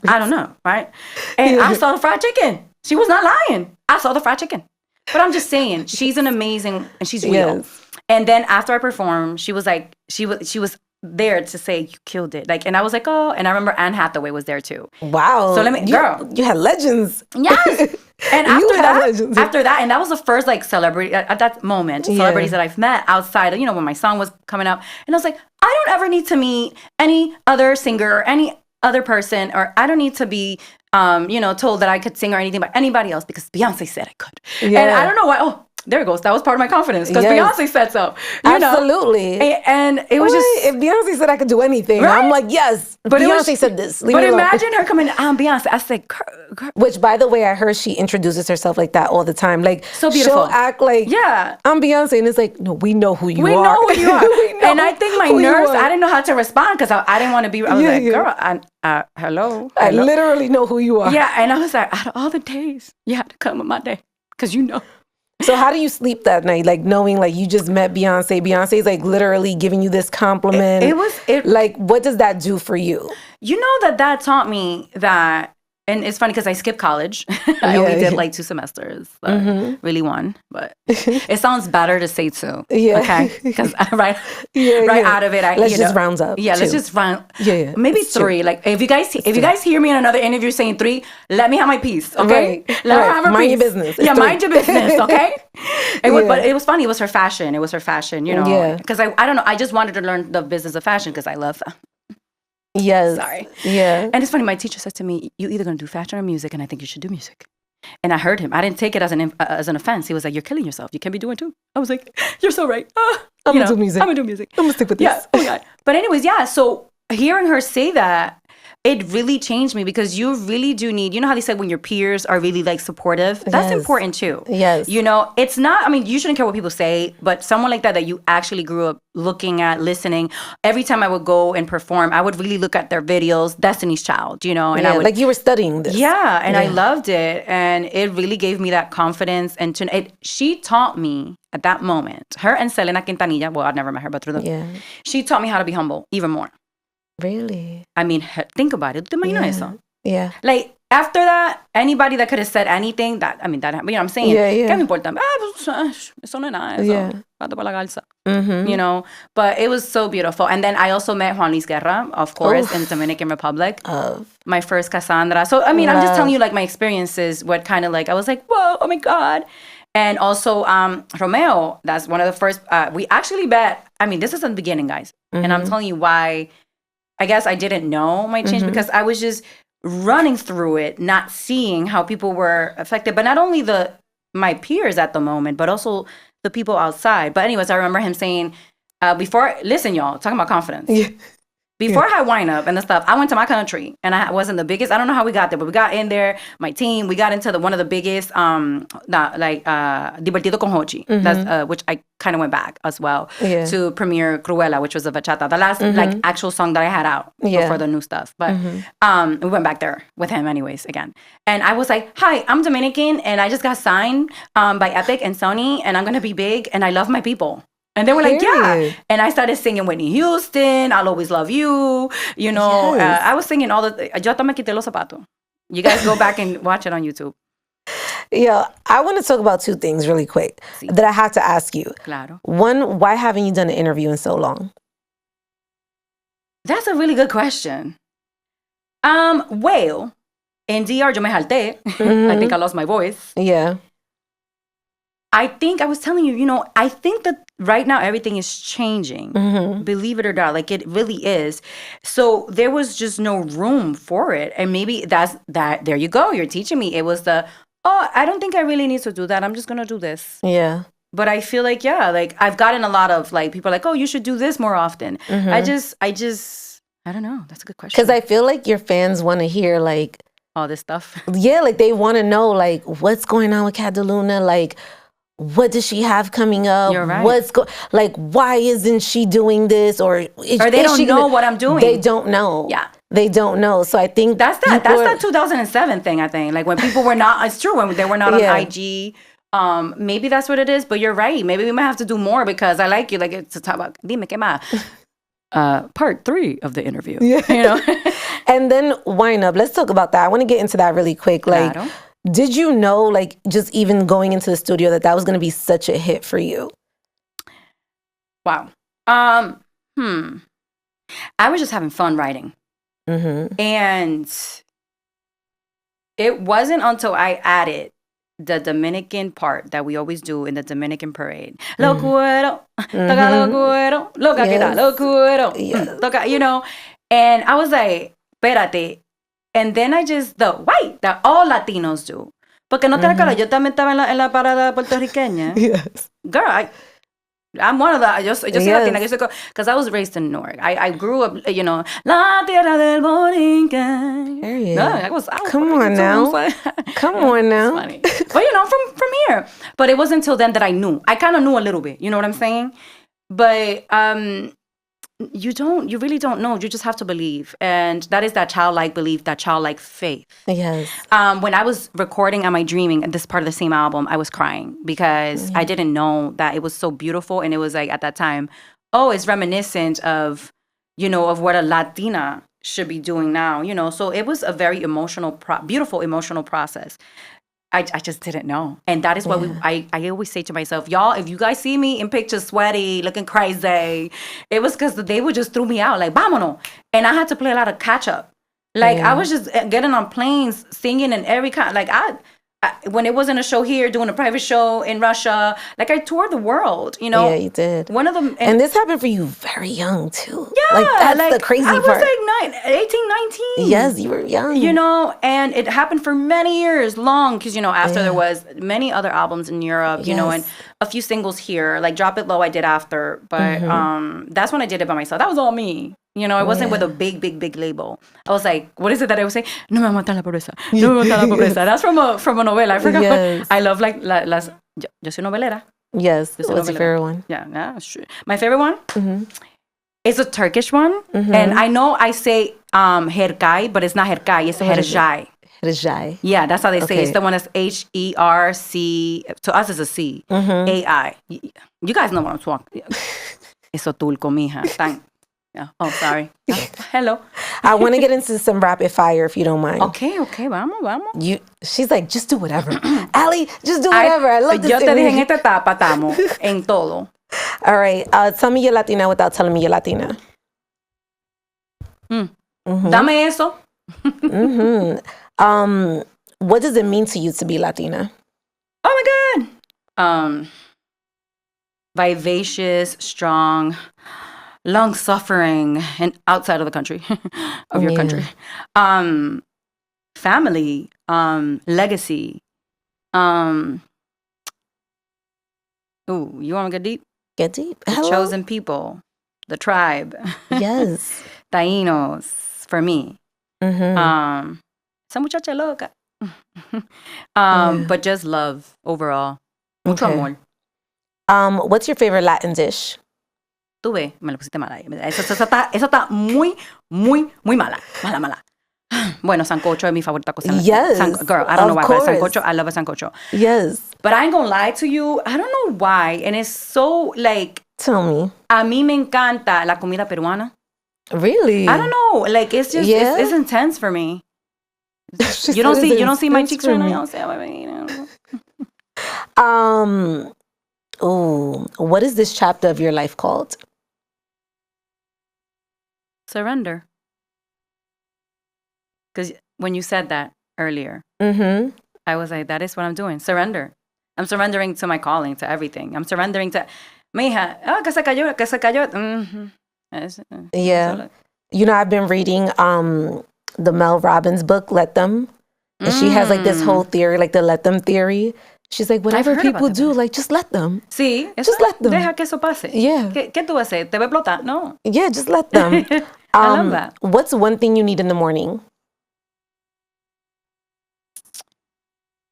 I don't know, right? And I saw the fried chicken. She was not lying. I saw the fried chicken. But I'm just saying, she's an amazing, and she's real. Yes. And then after I performed, she was like, she was there to say, you killed it. Like, and I was like, oh, and I remember Anne Hathaway was there too. Wow. So girl. You had legends. Yes. And after that, and that was the first like celebrity at that moment, celebrities that I've met outside of, you know, when my song was coming up. And I was like, I don't ever need to meet any other singer or any other person, or I don't need to be, you know, told that I could sing or anything by anybody else because Beyonce said I could. Yeah. And I don't know why. Oh, there it goes. That was part of my confidence because Beyonce said so. Absolutely. And it was if Beyonce said I could do anything, right? I'm like, yes. But Beyonce said this. But imagine her coming, I'm Beyonce. I said, girl. Which, by the way, I heard she introduces herself like that all the time. Like, so beautiful. She'll act like, I'm Beyonce. And it's like, no, we know who you are. We know who you are. And I think my nerves, I didn't know how to respond because I didn't want to be, I was like, girl, hello. I literally know who you are. Yeah. And I was like, out of all the days, you had to come on my day because you know. So how do you sleep that night? Like knowing like you just met Beyonce. Beyonce's like literally giving you this compliment. Like, what does that do for you? You know that taught me that, and it's funny because I skipped college. I only did like 2 semesters, really 1, but it sounds better to say 2. Yeah. Okay. Because right out of it, let's just round up. Yeah, 2. Let's just round. Yeah. Maybe 3. Like if you guys hear me in another interview saying 3, let me have my piece. Okay. Right. Let her have her mind piece. Your business. It's 3. Mind your business. Okay. But it was funny. It was her fashion. You know. Yeah. Because I don't know. I just wanted to learn the business of fashion because I love. Yes. Sorry. Yeah. And it's funny, my teacher said to me, you either going to do fashion or music, and I think you should do music. And I heard him. I didn't take it as an offense. He was like, you're killing yourself. You can't be doing 2. I was like, you're so right. I'm going to do music. I'm going to do music. I'm going to stick with this. Yeah. Oh my God. But anyways, so hearing her say that, it really changed me because you really do need, you know how they said when your peers are really like supportive? That's important too. Yes. You know, it's not, I mean, you shouldn't care what people say, but someone like that you actually grew up looking at, listening. Every time I would go and perform, I would really look at their videos, Destiny's Child, you know, and I would. Like you were studying this. Yeah, and I loved it. And it really gave me that confidence. And she taught me at that moment, her and Selena Quintanilla, well, I'd never met her, but through she taught me how to be humble even more. Really? I mean, think about it. ¿Te imaginas eso? Yeah. Like, after that, anybody that could have said anything, that, I mean, that, you know what I'm saying? ¿Qué me importa? Eso no es nada. Eso. Pato pa la calza. You know? But it was so beautiful. And then I also met Juan Luis Guerra, of course, in the Dominican Republic. My first Cassandra. So, I mean, I'm just telling you, like, my experiences, what kind of, like, I was like, whoa, oh my God. And also, Romeo, that's one of the first, we actually met, I mean, this is in the beginning, guys. And I'm telling you why, I guess I didn't know my change because I was just running through it, not seeing how people were affected, but not only my peers at the moment, but also the people outside. But anyways, I remember him saying, listen, y'all, talking about confidence. Yeah. Before I had Whine Up and the stuff, I went to my country and I wasn't the biggest. I don't know how we got there, but we got in there. My team, we got into one of the biggest, Divertido con Hochi, that's which I kind of went back as well to premiere Cruella, which was a bachata, the last like actual song that I had out before the new stuff. But we went back there with him, anyways, again. And I was like, "Hi, I'm Dominican, and I just got signed by Epic and Sony, and I'm gonna be big, and I love my people." And they were like, yeah. And I started singing Whitney Houston, I'll Always Love You. You know, I was singing all the... Yo hasta me quité los zapatos. You guys go back and watch it on YouTube. Yeah, I want to talk about two things really quick that I have to ask you. Claro. One, why haven't you done an interview in so long? That's a really good question. Well, in DR, yo me jalté. I think I lost my voice. Yeah. I think I was telling you, you know, I think that right now everything is changing. Believe it or not, like it really is. So there was just no room for it. And maybe that's that. There you go. You're teaching me. It was I don't think I really need to do that. I'm just going to do this. Yeah. But I feel like, like I've gotten a lot of like people are like, oh, you should do this more often. I don't know. That's a good question. Because I feel like your fans want to hear like all this stuff. Yeah. Like they want to know like what's going on with Cat Deluna. Like, what does she have coming up? You're right. Like, why isn't she doing this? Or they don't know what I'm doing. They don't know. Yeah. They don't know. So I think that's that 2007 thing, I think. Like when people were not, it's true, when they were not on IG. Maybe that's what it is, but you're right. Maybe we might have to do more because I like you. Like it's to talk about, dime que más. Part 3 of the interview. Yeah. You know? And then Whine Up. Let's talk about that. I want to get into that really quick. Like, claro. Did you know, like, just even going into the studio that was going to be such a hit for you? Wow. I was just having fun writing. And it wasn't until I added the Dominican part that we always do in the Dominican parade. Lo cuero, toca lo cuero, loca que da, lo cuero, toca, you know. And I was like, espérate. And then that all Latinos do. Porque no te recuerdas, yo también estaba en la parada puertorriqueña. Yes. Girl, I'm one of the, yo soy Latina, because I was raised in Newark. I grew up, you know, La Tierra del Borinquen. Come on now. Come on now. Funny. But, you know, from here. But it wasn't until then that I knew. I kind of knew a little bit, you know what I'm saying? But you really don't know. You just have to believe. And that is that childlike belief, that childlike faith. Yes. When I was recording Am I Dreaming, this part of the same album, I was crying because I didn't know that it was so beautiful. And it was like, at that time, it's reminiscent of, you know, of what a Latina should be doing now, you know. So it was a very beautiful emotional process. I just didn't know. And that is what I always say to myself, y'all, if you guys see me in pictures sweaty, looking crazy, it was because they would just threw me out, like, vámonos. And I had to play a lot of catch up. Like, I was just getting on planes, singing in every kind, like, when it wasn't a show here, doing a private show in Russia, like I toured the world, you know. Yeah, you did. One of them, and this happened for you very young too. Yeah, like that's the crazy part. I was like 18, 19. Yes, you were young. You know, and it happened for many years, long, because you know after there was many other albums in Europe, you know, and a few singles here, like Drop It Low I did after, but that's when I did it by myself. That was all me. You know, it wasn't with a big, big, big label. I was like, what is it that I was saying? No me va a matar la pobreza. No me va a matar la pobreza. That's from a novela. I forgot. Yes. I love like las. Yo soy novelera. Yes. Yo soy What's your novelera. favorite one? Yeah, sure. My favorite one is a Turkish one, and I know I say herkay, but it's not herkay. It's herjay. Herjay. Yeah, that's how they say it. Okay. It's the one that's HERC. To us, it's a C. AI. You guys know what I'm talking. Eso tulco, mija. Yeah. Oh, sorry. Hello. I want to get into some rapid fire if you don't mind. Okay, vamos. She's like, just do whatever. Ali, just do whatever. I love this. Yo te dije en esta etapa, estamos en todo. All right. Tell me you're Latina without telling me you're Latina. Dame eso. What does it mean to you to be Latina? Oh my God. Vivacious, strong, long-suffering, and outside of the country, of your country. Family, legacy. Ooh, you want to get deep? Get deep. The Hello. chosen people, the tribe. Yes. Taínos, for me. Esa muchacha loca. But just love overall. Mucho amor. What's your favorite Latin dish? Tú ves, me lo pusiste mala. Eso está muy, muy, muy mala. Mala. Bueno, sancocho es mi favorita cocina. Yes. Girl, I don't know why, course. but sancocho, I love a sancocho. Yes. But I ain't gonna lie to you, I don't know why. And it's so, like, Tell me. a mí me encanta la comida peruana. Really? I don't know. Like, it's just, it's intense for me. You don't see my cheeks right now? What is this chapter of your life called? Surrender. Because when you said that earlier, I was like, that is what I'm doing. Surrender. I'm surrendering to my calling, to everything. I'm surrendering to, mija, que se cayó. Yeah. You know, I've been reading the Mel Robbins book, Let Them. And she has like this whole theory, like the let them theory. She's like, whatever people do, like, just let them. Sí, just let them. Deja que eso pase. Yeah. ¿Qué tú vas a hacer? ¿Te va a explotar? No. Yeah, just let them. I love that. What's one thing you need in the morning?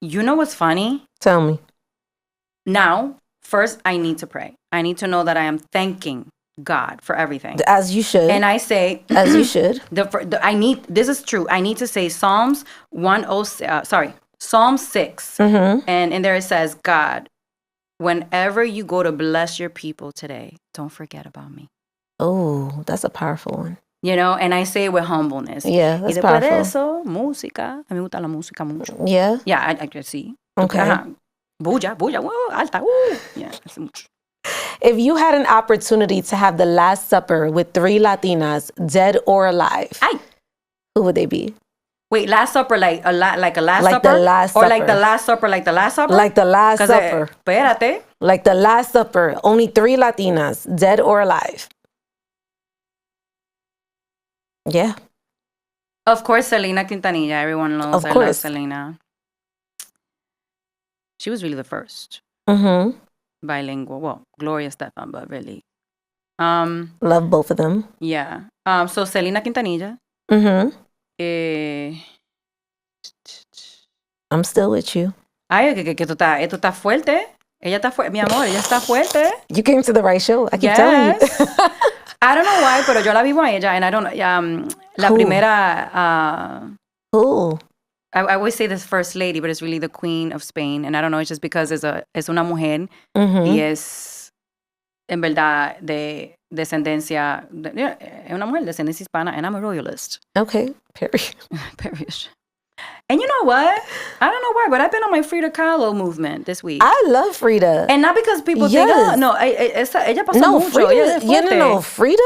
You know what's funny? Tell me. Now, first, I need to pray. I need to know that I am thanking God for everything. As you should. And I say, as you should. This is true. I need to say Psalm 6. And in there it says, God, whenever you go to bless your people today, don't forget about me. Oh, that's a powerful one. You know, and I say it with humbleness. Yeah, that's y después powerful. de eso, música. A mí me gusta la música mucho. Yeah? Yeah, I sí. Okay. Ajá. Bulla, alta, Yeah, that's mucho. If you had an opportunity to have the Last Supper with 3 Latinas, dead or alive, who would they be? Wait, Last Supper, like a Last like Supper? The Last Or Supper. like the Last Supper, like the Last Supper? Like the Last Supper. Espérate. Like the Last Supper. Only 3 Latinas, dead or alive. Yeah. Of course, Selena Quintanilla. Everyone knows Of I course. love Selena. She was really the first bilingual. Well, Gloria Estefan, but really. Love both of them. Yeah. So Selena Quintanilla. I'm still with you. Ay, que esto está fuerte. Ella está fuerte. Mi amor, ella está fuerte. You came to the right show. I keep telling you. I don't know why, pero yo la vivo a ella, and I don't know. La Who? primera. Who? I always say this first lady, but it's really the Queen of Spain, and I don't know. It's just because es una mujer y es en verdad de descendencia. Es una mujer de descendencia hispana, and I'm a royalist. Okay. Period. Period. And you know what? I don't know why, but I've been on my Frida Kahlo movement this week. I love Frida. And not because people think, oh, no, ella pasó no, mucho. Frida. No, Frida.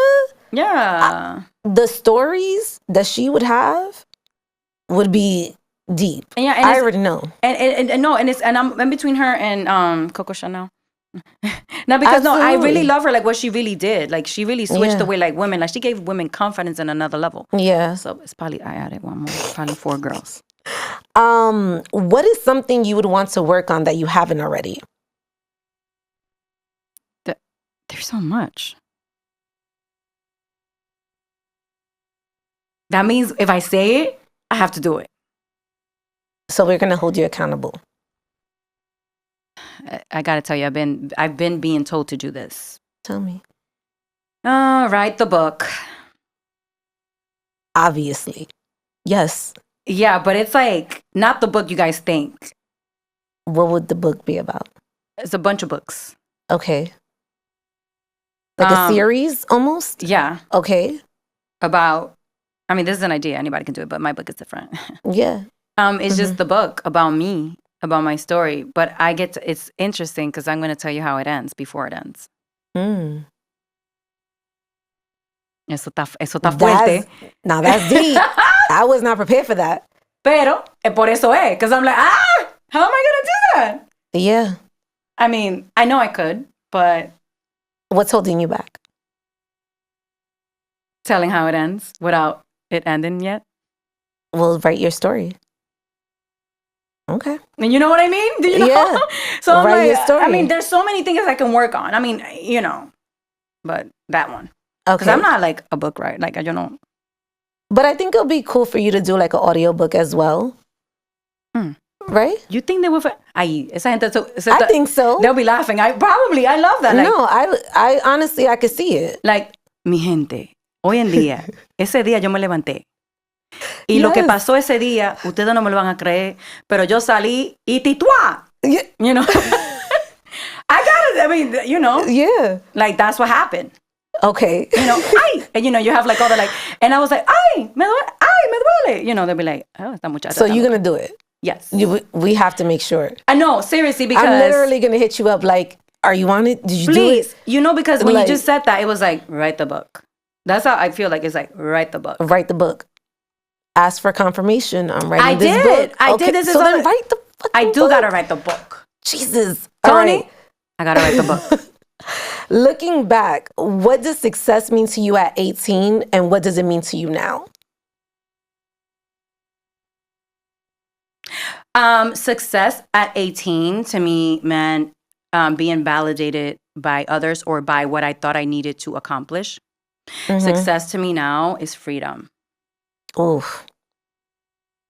Yeah. The stories that she would have would be deep. And yeah, I already know. And I'm in between her and Coco Chanel. No, because Absolutely. I really love her, like what she really did. Like she really switched the way like women, like she gave women confidence in another level. Yeah. So it's probably, I added one more, probably 4 girls. What is something you would want to work on that you haven't already? There's so much. That means if I say it, I have to do it. So we're going to hold you accountable. I got to tell you, I've been being told to do this. Tell me. Write the book. Obviously. Yes. Yeah, but it's like not the book you guys think. What would the book be about? It's a bunch of books. Okay. Like a series almost? Yeah. Okay. About, I mean, this is an idea. Anybody can do it, but my book is different. Yeah. It's just the book about me, about my story. But it's interesting because I'm going to tell you how it ends before it ends. Mm. Eso está fuerte. Now that's deep. I was not prepared for that. Pero, por eso es. Because I'm like, how am I going to do that? Yeah. I mean, I know I could, but... What's holding you back? Telling how it ends without it ending yet. Well, write your story. Okay. And you know what I mean? Do you know? Yeah. So I'm write like, your story. I mean, there's so many things I can work on. I mean, you know, but that one. Because Okay. I'm not like a book writer. Like, I don't know. But I think it'll be cool for you to do like an audiobook as well. Right? You think they will? Ay, esa gente, I think so. They'll be laughing. I love that. Like, No, I honestly, I could see it. like, mi gente, hoy en día, ese día yo me levanté. Y lo que Yes. pasó ese día, ustedes no me lo van a creer, pero yo salí y tituá. Yeah. You know? I mean, you know, Yeah. like that's what happened. Okay. You know, ay, and you know, you have like all the like, and I was like, ay, me duele. You know, they'll be like, oh, esta muchacha. So está you're loca. going to do it. Yes. We have to make sure. I know, seriously, because. I'm literally going to hit you up like, are you on it? Did you Please. do it? You know, because when Like- you just said that, it was like, write the book. That's how I feel like it's like, write the book. Write the book. Ask for confirmation. I'm writing I this did. book. I Okay, did. This is so then all- write the fucking I do book. gotta write the book. Jesus. All Tony, right. I gotta write the book. Looking back, what does success mean to you at 18 and what does it mean to you now? Success at 18 to me meant being validated by others or by what I thought I needed to accomplish. Mhm. Success to me now is freedom. Oof.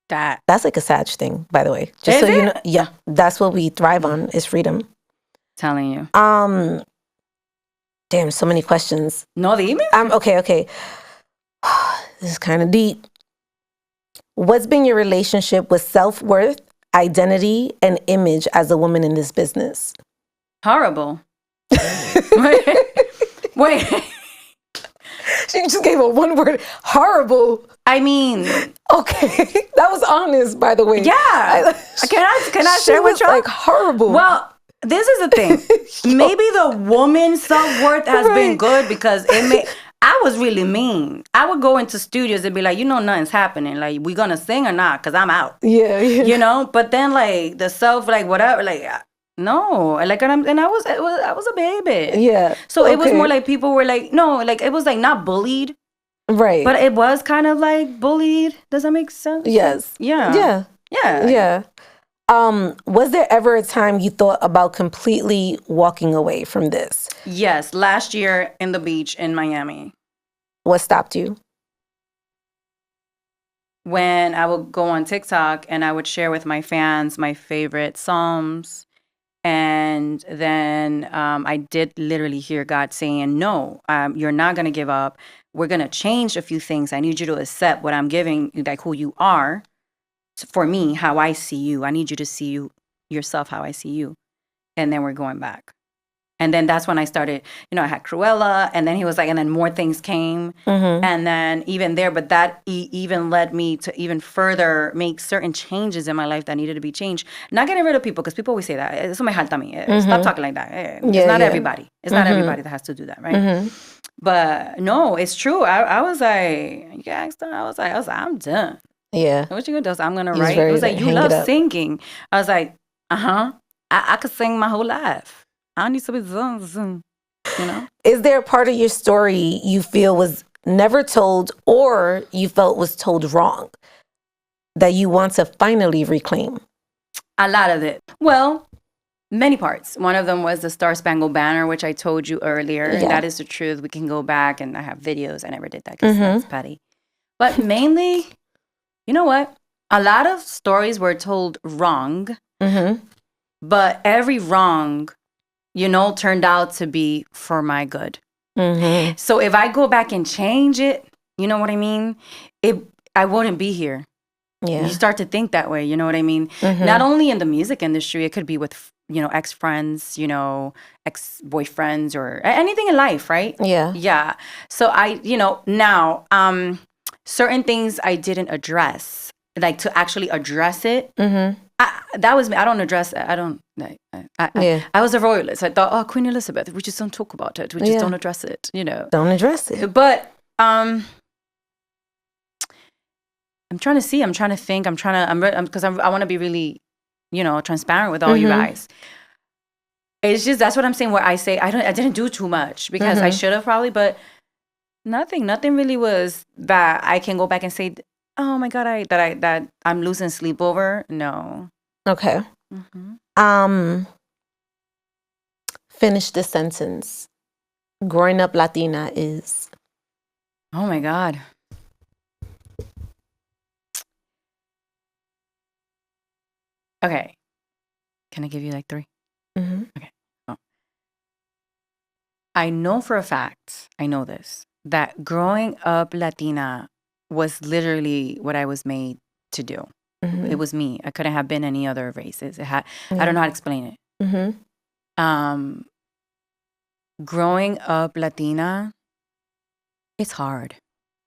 That That's like a Sag thing, by the way. Just Is so you it? know. Yeah. That's what we thrive on is freedom. telling you. Damn, so many questions. No, dime. Okay. This is kind of deep. What's been your relationship with self-worth, identity, and image as a woman in this business? Horrible. Wait. She just gave a one word. Horrible. I mean, Okay. That was honest, by the way. yeah. Can I She share with was you? like horrible. Well, this is the thing. Maybe the woman's self-worth has been Right. good because I was really mean. I would go into studios and be like, you know, nothing's happening. Like, we gonna sing or not? Because I'm out. yeah. You know? But then, like, the self, like, whatever, like, no. Like, and I was a baby. Yeah. So it was Okay. more like people were like, no, like, it was like not bullied, Right. but it was kind of like bullied. Does that make sense? yes. Yeah. Yeah. Yeah. Yeah. Was there ever a time you thought about completely walking away from this? Yes. Last year in the beach in Miami, What stopped you? when I would go on TikTok and I would share with my fans my favorite Psalms. And then I did literally hear God saying, no, you're not going to give up. We're going to change a few things. I need you to accept what I'm giving, like who you are. For me, how I see you. I need you to see yourself how I see you. And then we're going back. And then that's when I started, you know, I had Cruella, and then he was like, and then more things came. Mm-hmm. And then even there, but that even led me to even further make certain changes in my life that needed to be changed. Not getting rid of people, because people always say that. Eso me jalta a mí. Stop talking like that. It's Yeah, not yeah. everybody. It's not everybody that has to do that, right? Mm-hmm. But no, it's true. I was like, yeah, I was like, I'm done. Yeah. What you gonna do? So I'm gonna He was write. It ready was to like, you hang it love up. singing. I was like, I could sing my whole life. I don't need to be sung, you know? Is there a part of your story you feel was never told or you felt was told wrong that you want to finally reclaim? A lot of it. Well, many parts. One of them was the Star Spangled Banner, which I told you earlier. Yeah. That is the truth. We can go back and I have videos. I never did that because that's petty. But mainly, you know what? A lot of stories were told wrong, but every wrong, turned out to be for my good. So if I go back and change it, you know what I mean? I wouldn't be here. Yeah. You start to think that way, you know what I mean? Not only in the music industry, it could be with, ex-friends, ex-boyfriends or anything in life, right? Yeah. Yeah. So now, certain things I didn't address, like to actually address it. That was me. I don't address it. I don't. I was a royalist. I thought, Queen Elizabeth. We just don't talk about it. We just don't address it. Don't address it. But I'm trying to see. I'm trying to think. Because I want to be really, transparent with all you guys. It's just that's what I'm saying. Where I say I didn't do too much because I should have probably, but nothing really was that I can go back and say, oh my God, that I'm losing sleep over. No. Okay. Finish the sentence. Growing up Latina is. Oh my God. Okay. Can I give you like 3? Okay. Oh. I know for a fact, I know this, that growing up Latina was literally what I was made to do. It was me. I couldn't have been any other races. I don't know how to explain it. Growing up Latina, it's hard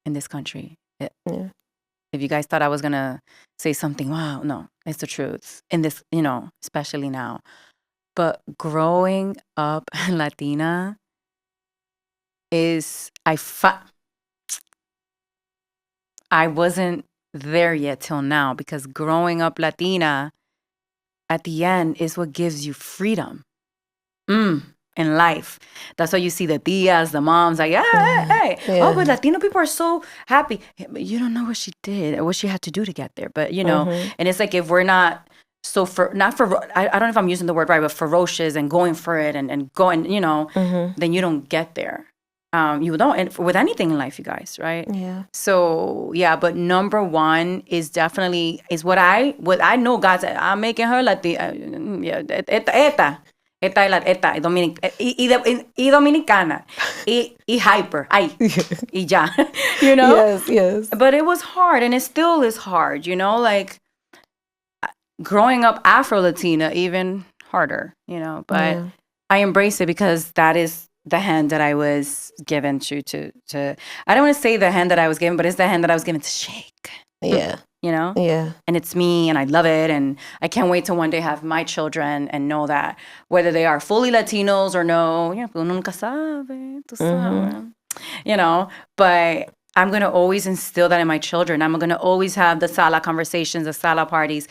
in this country. If you guys thought I was going to say something, wow, no, it's the truth. In this, especially now. But growing up Latina is, I wasn't there yet till now because growing up Latina at the end is what gives you freedom in life. That's why you see the tias, the moms, like, hey. Oh, but Latino people are so happy. But you don't know what she did or what she had to do to get there. But, and it's like if we're not so, I don't know if I'm using the word right, but ferocious and going for it and going, then you don't get there. You don't, and with anything in life, you guys, right? Yeah. So yeah, but number one is definitely what I know. God said, I'm making her Latina. Esta dominicana y hyper, y ya, Yes. But it was hard, and it still is hard, like growing up Afro-Latina, even harder, But I embrace it because that is the hand that I was given to I don't want to say the hand that I was given, but it's the hand that I was given to shake. Yeah. Yeah. And it's me, and I love it, and I can't wait to one day have my children and know that whether they are fully Latinos or no, uno nunca sabe, tú sabes. But I'm going to always instill that in my children. I'm going to always have the sala conversations, the sala parties.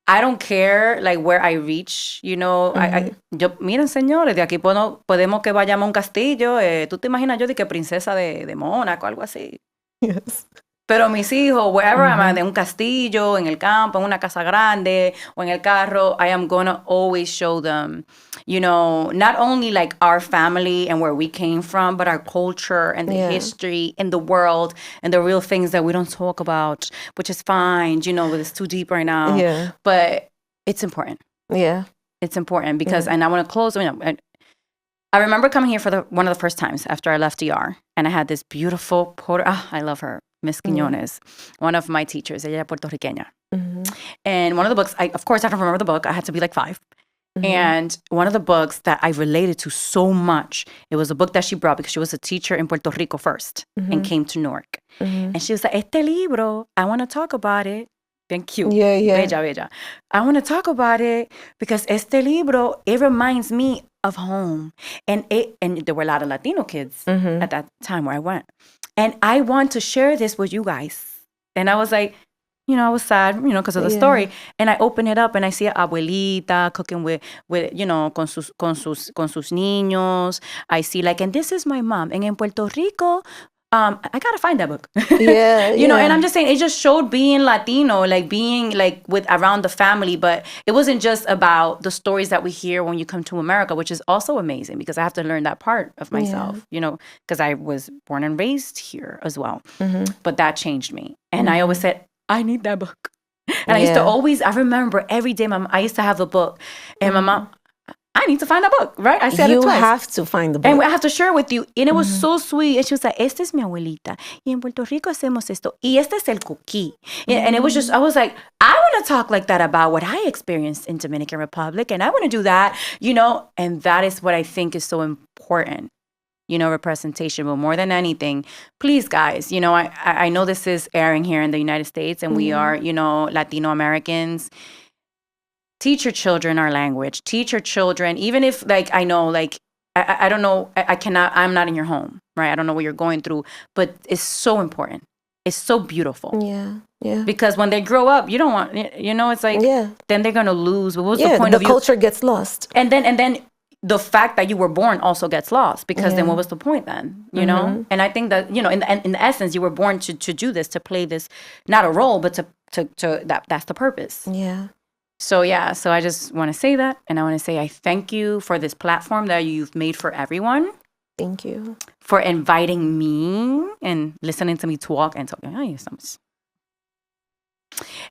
I don't care like where I reach, miren señores, de aquí podemos que vayamos a un castillo, tú te imaginas yo de que princesa de Mónaco, algo así. Yes. Pero mis hijos, wherever I'm at, de un castillo, en el campo, en una casa grande, o en el carro, I am gonna always show them, not only like our family and where we came from, but our culture and the history and the world and the real things that we don't talk about, which is fine, but it's too deep right now. Yeah. But it's important. Yeah. It's important because, and I want to close, I remember coming here for one of the first times after I left DR, and I had this beautiful I love her. Miss Quiñones, one of my teachers, ella puertorriqueña. And one of the books, of course, I don't remember the book. I had to be like 5. And one of the books that I related to so much, it was a book that she brought because she was a teacher in Puerto Rico first and came to Newark. And she was like, este libro, I want to talk about it. Bien cute. Yeah. Bella. I want to talk about it because este libro, it reminds me of home. And there were a lot of Latino kids at that time where I went. And I want to share this with you guys. And I was like, I was sad, because of the story. And I open it up and I see a abuelita cooking with con sus niños. I see and this is my mom. And in Puerto Rico, I gotta find that book. Yeah, you know, yeah. and I'm just saying, it just showed being Latino, like being like with around the family, but it wasn't just about the stories that we hear when you come to America, which is also amazing because I have to learn that part of myself, you know, because I was born and raised here as well. But that changed me. And I always said, I need that book. And I used to always, I remember every day, I used to have a book, and my mom, I need to find a book, right? I said it twice. You have to find the book. And I have to share it with you. And it was so sweet. And she was like, esta es mi abuelita. Y en Puerto Rico hacemos esto. Y este es el cookie. And it was just, I was like, I want to talk like that about what I experienced in Dominican Republic. And I want to do that, you know. And that is what I think is so important, you know, representation. But more than anything, please, guys, you know, I know this is airing here in the United States. And we are, you know, Latino Americans. Teach your children our language. Teach your children, even if, like, I know, like, I don't know, I'm not in your home, right? I don't know what you're going through, but it's so important. It's so beautiful. Yeah, yeah. Because when they grow up, you don't want, you know, it's like, then they're going to lose. What was the point of you? The culture gets lost. And then the fact that you were born also gets lost, because then what was the point then, you know? And I think that, you know, in the essence, you were born to do this, to play this, not a role, but that's the purpose. Yeah. So so I just want to say that, and I want to say I thank you for this platform that you've made for everyone. Thank you. For inviting me and listening to me talk and talking.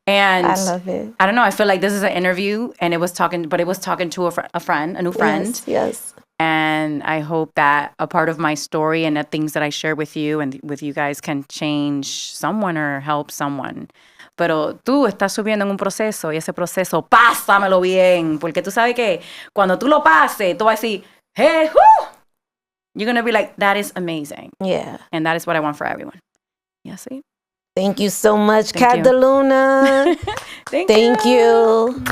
And I love it. I don't know, I feel like this is an interview, and it was talking to a friend, a new friend. Yes. And I hope that a part of my story and the things that I share with you and with you guys can change someone or help someone. Pero tú estás subiendo en un proceso, y ese proceso, pásamelo bien. Porque tú sabes que cuando tú lo pases, tú vas a decir, hey, whoo! You're going to be like, that is amazing. Yeah. And that is what I want for everyone. Yeah, see? Thank you so much, Cat Deluna. Thank you.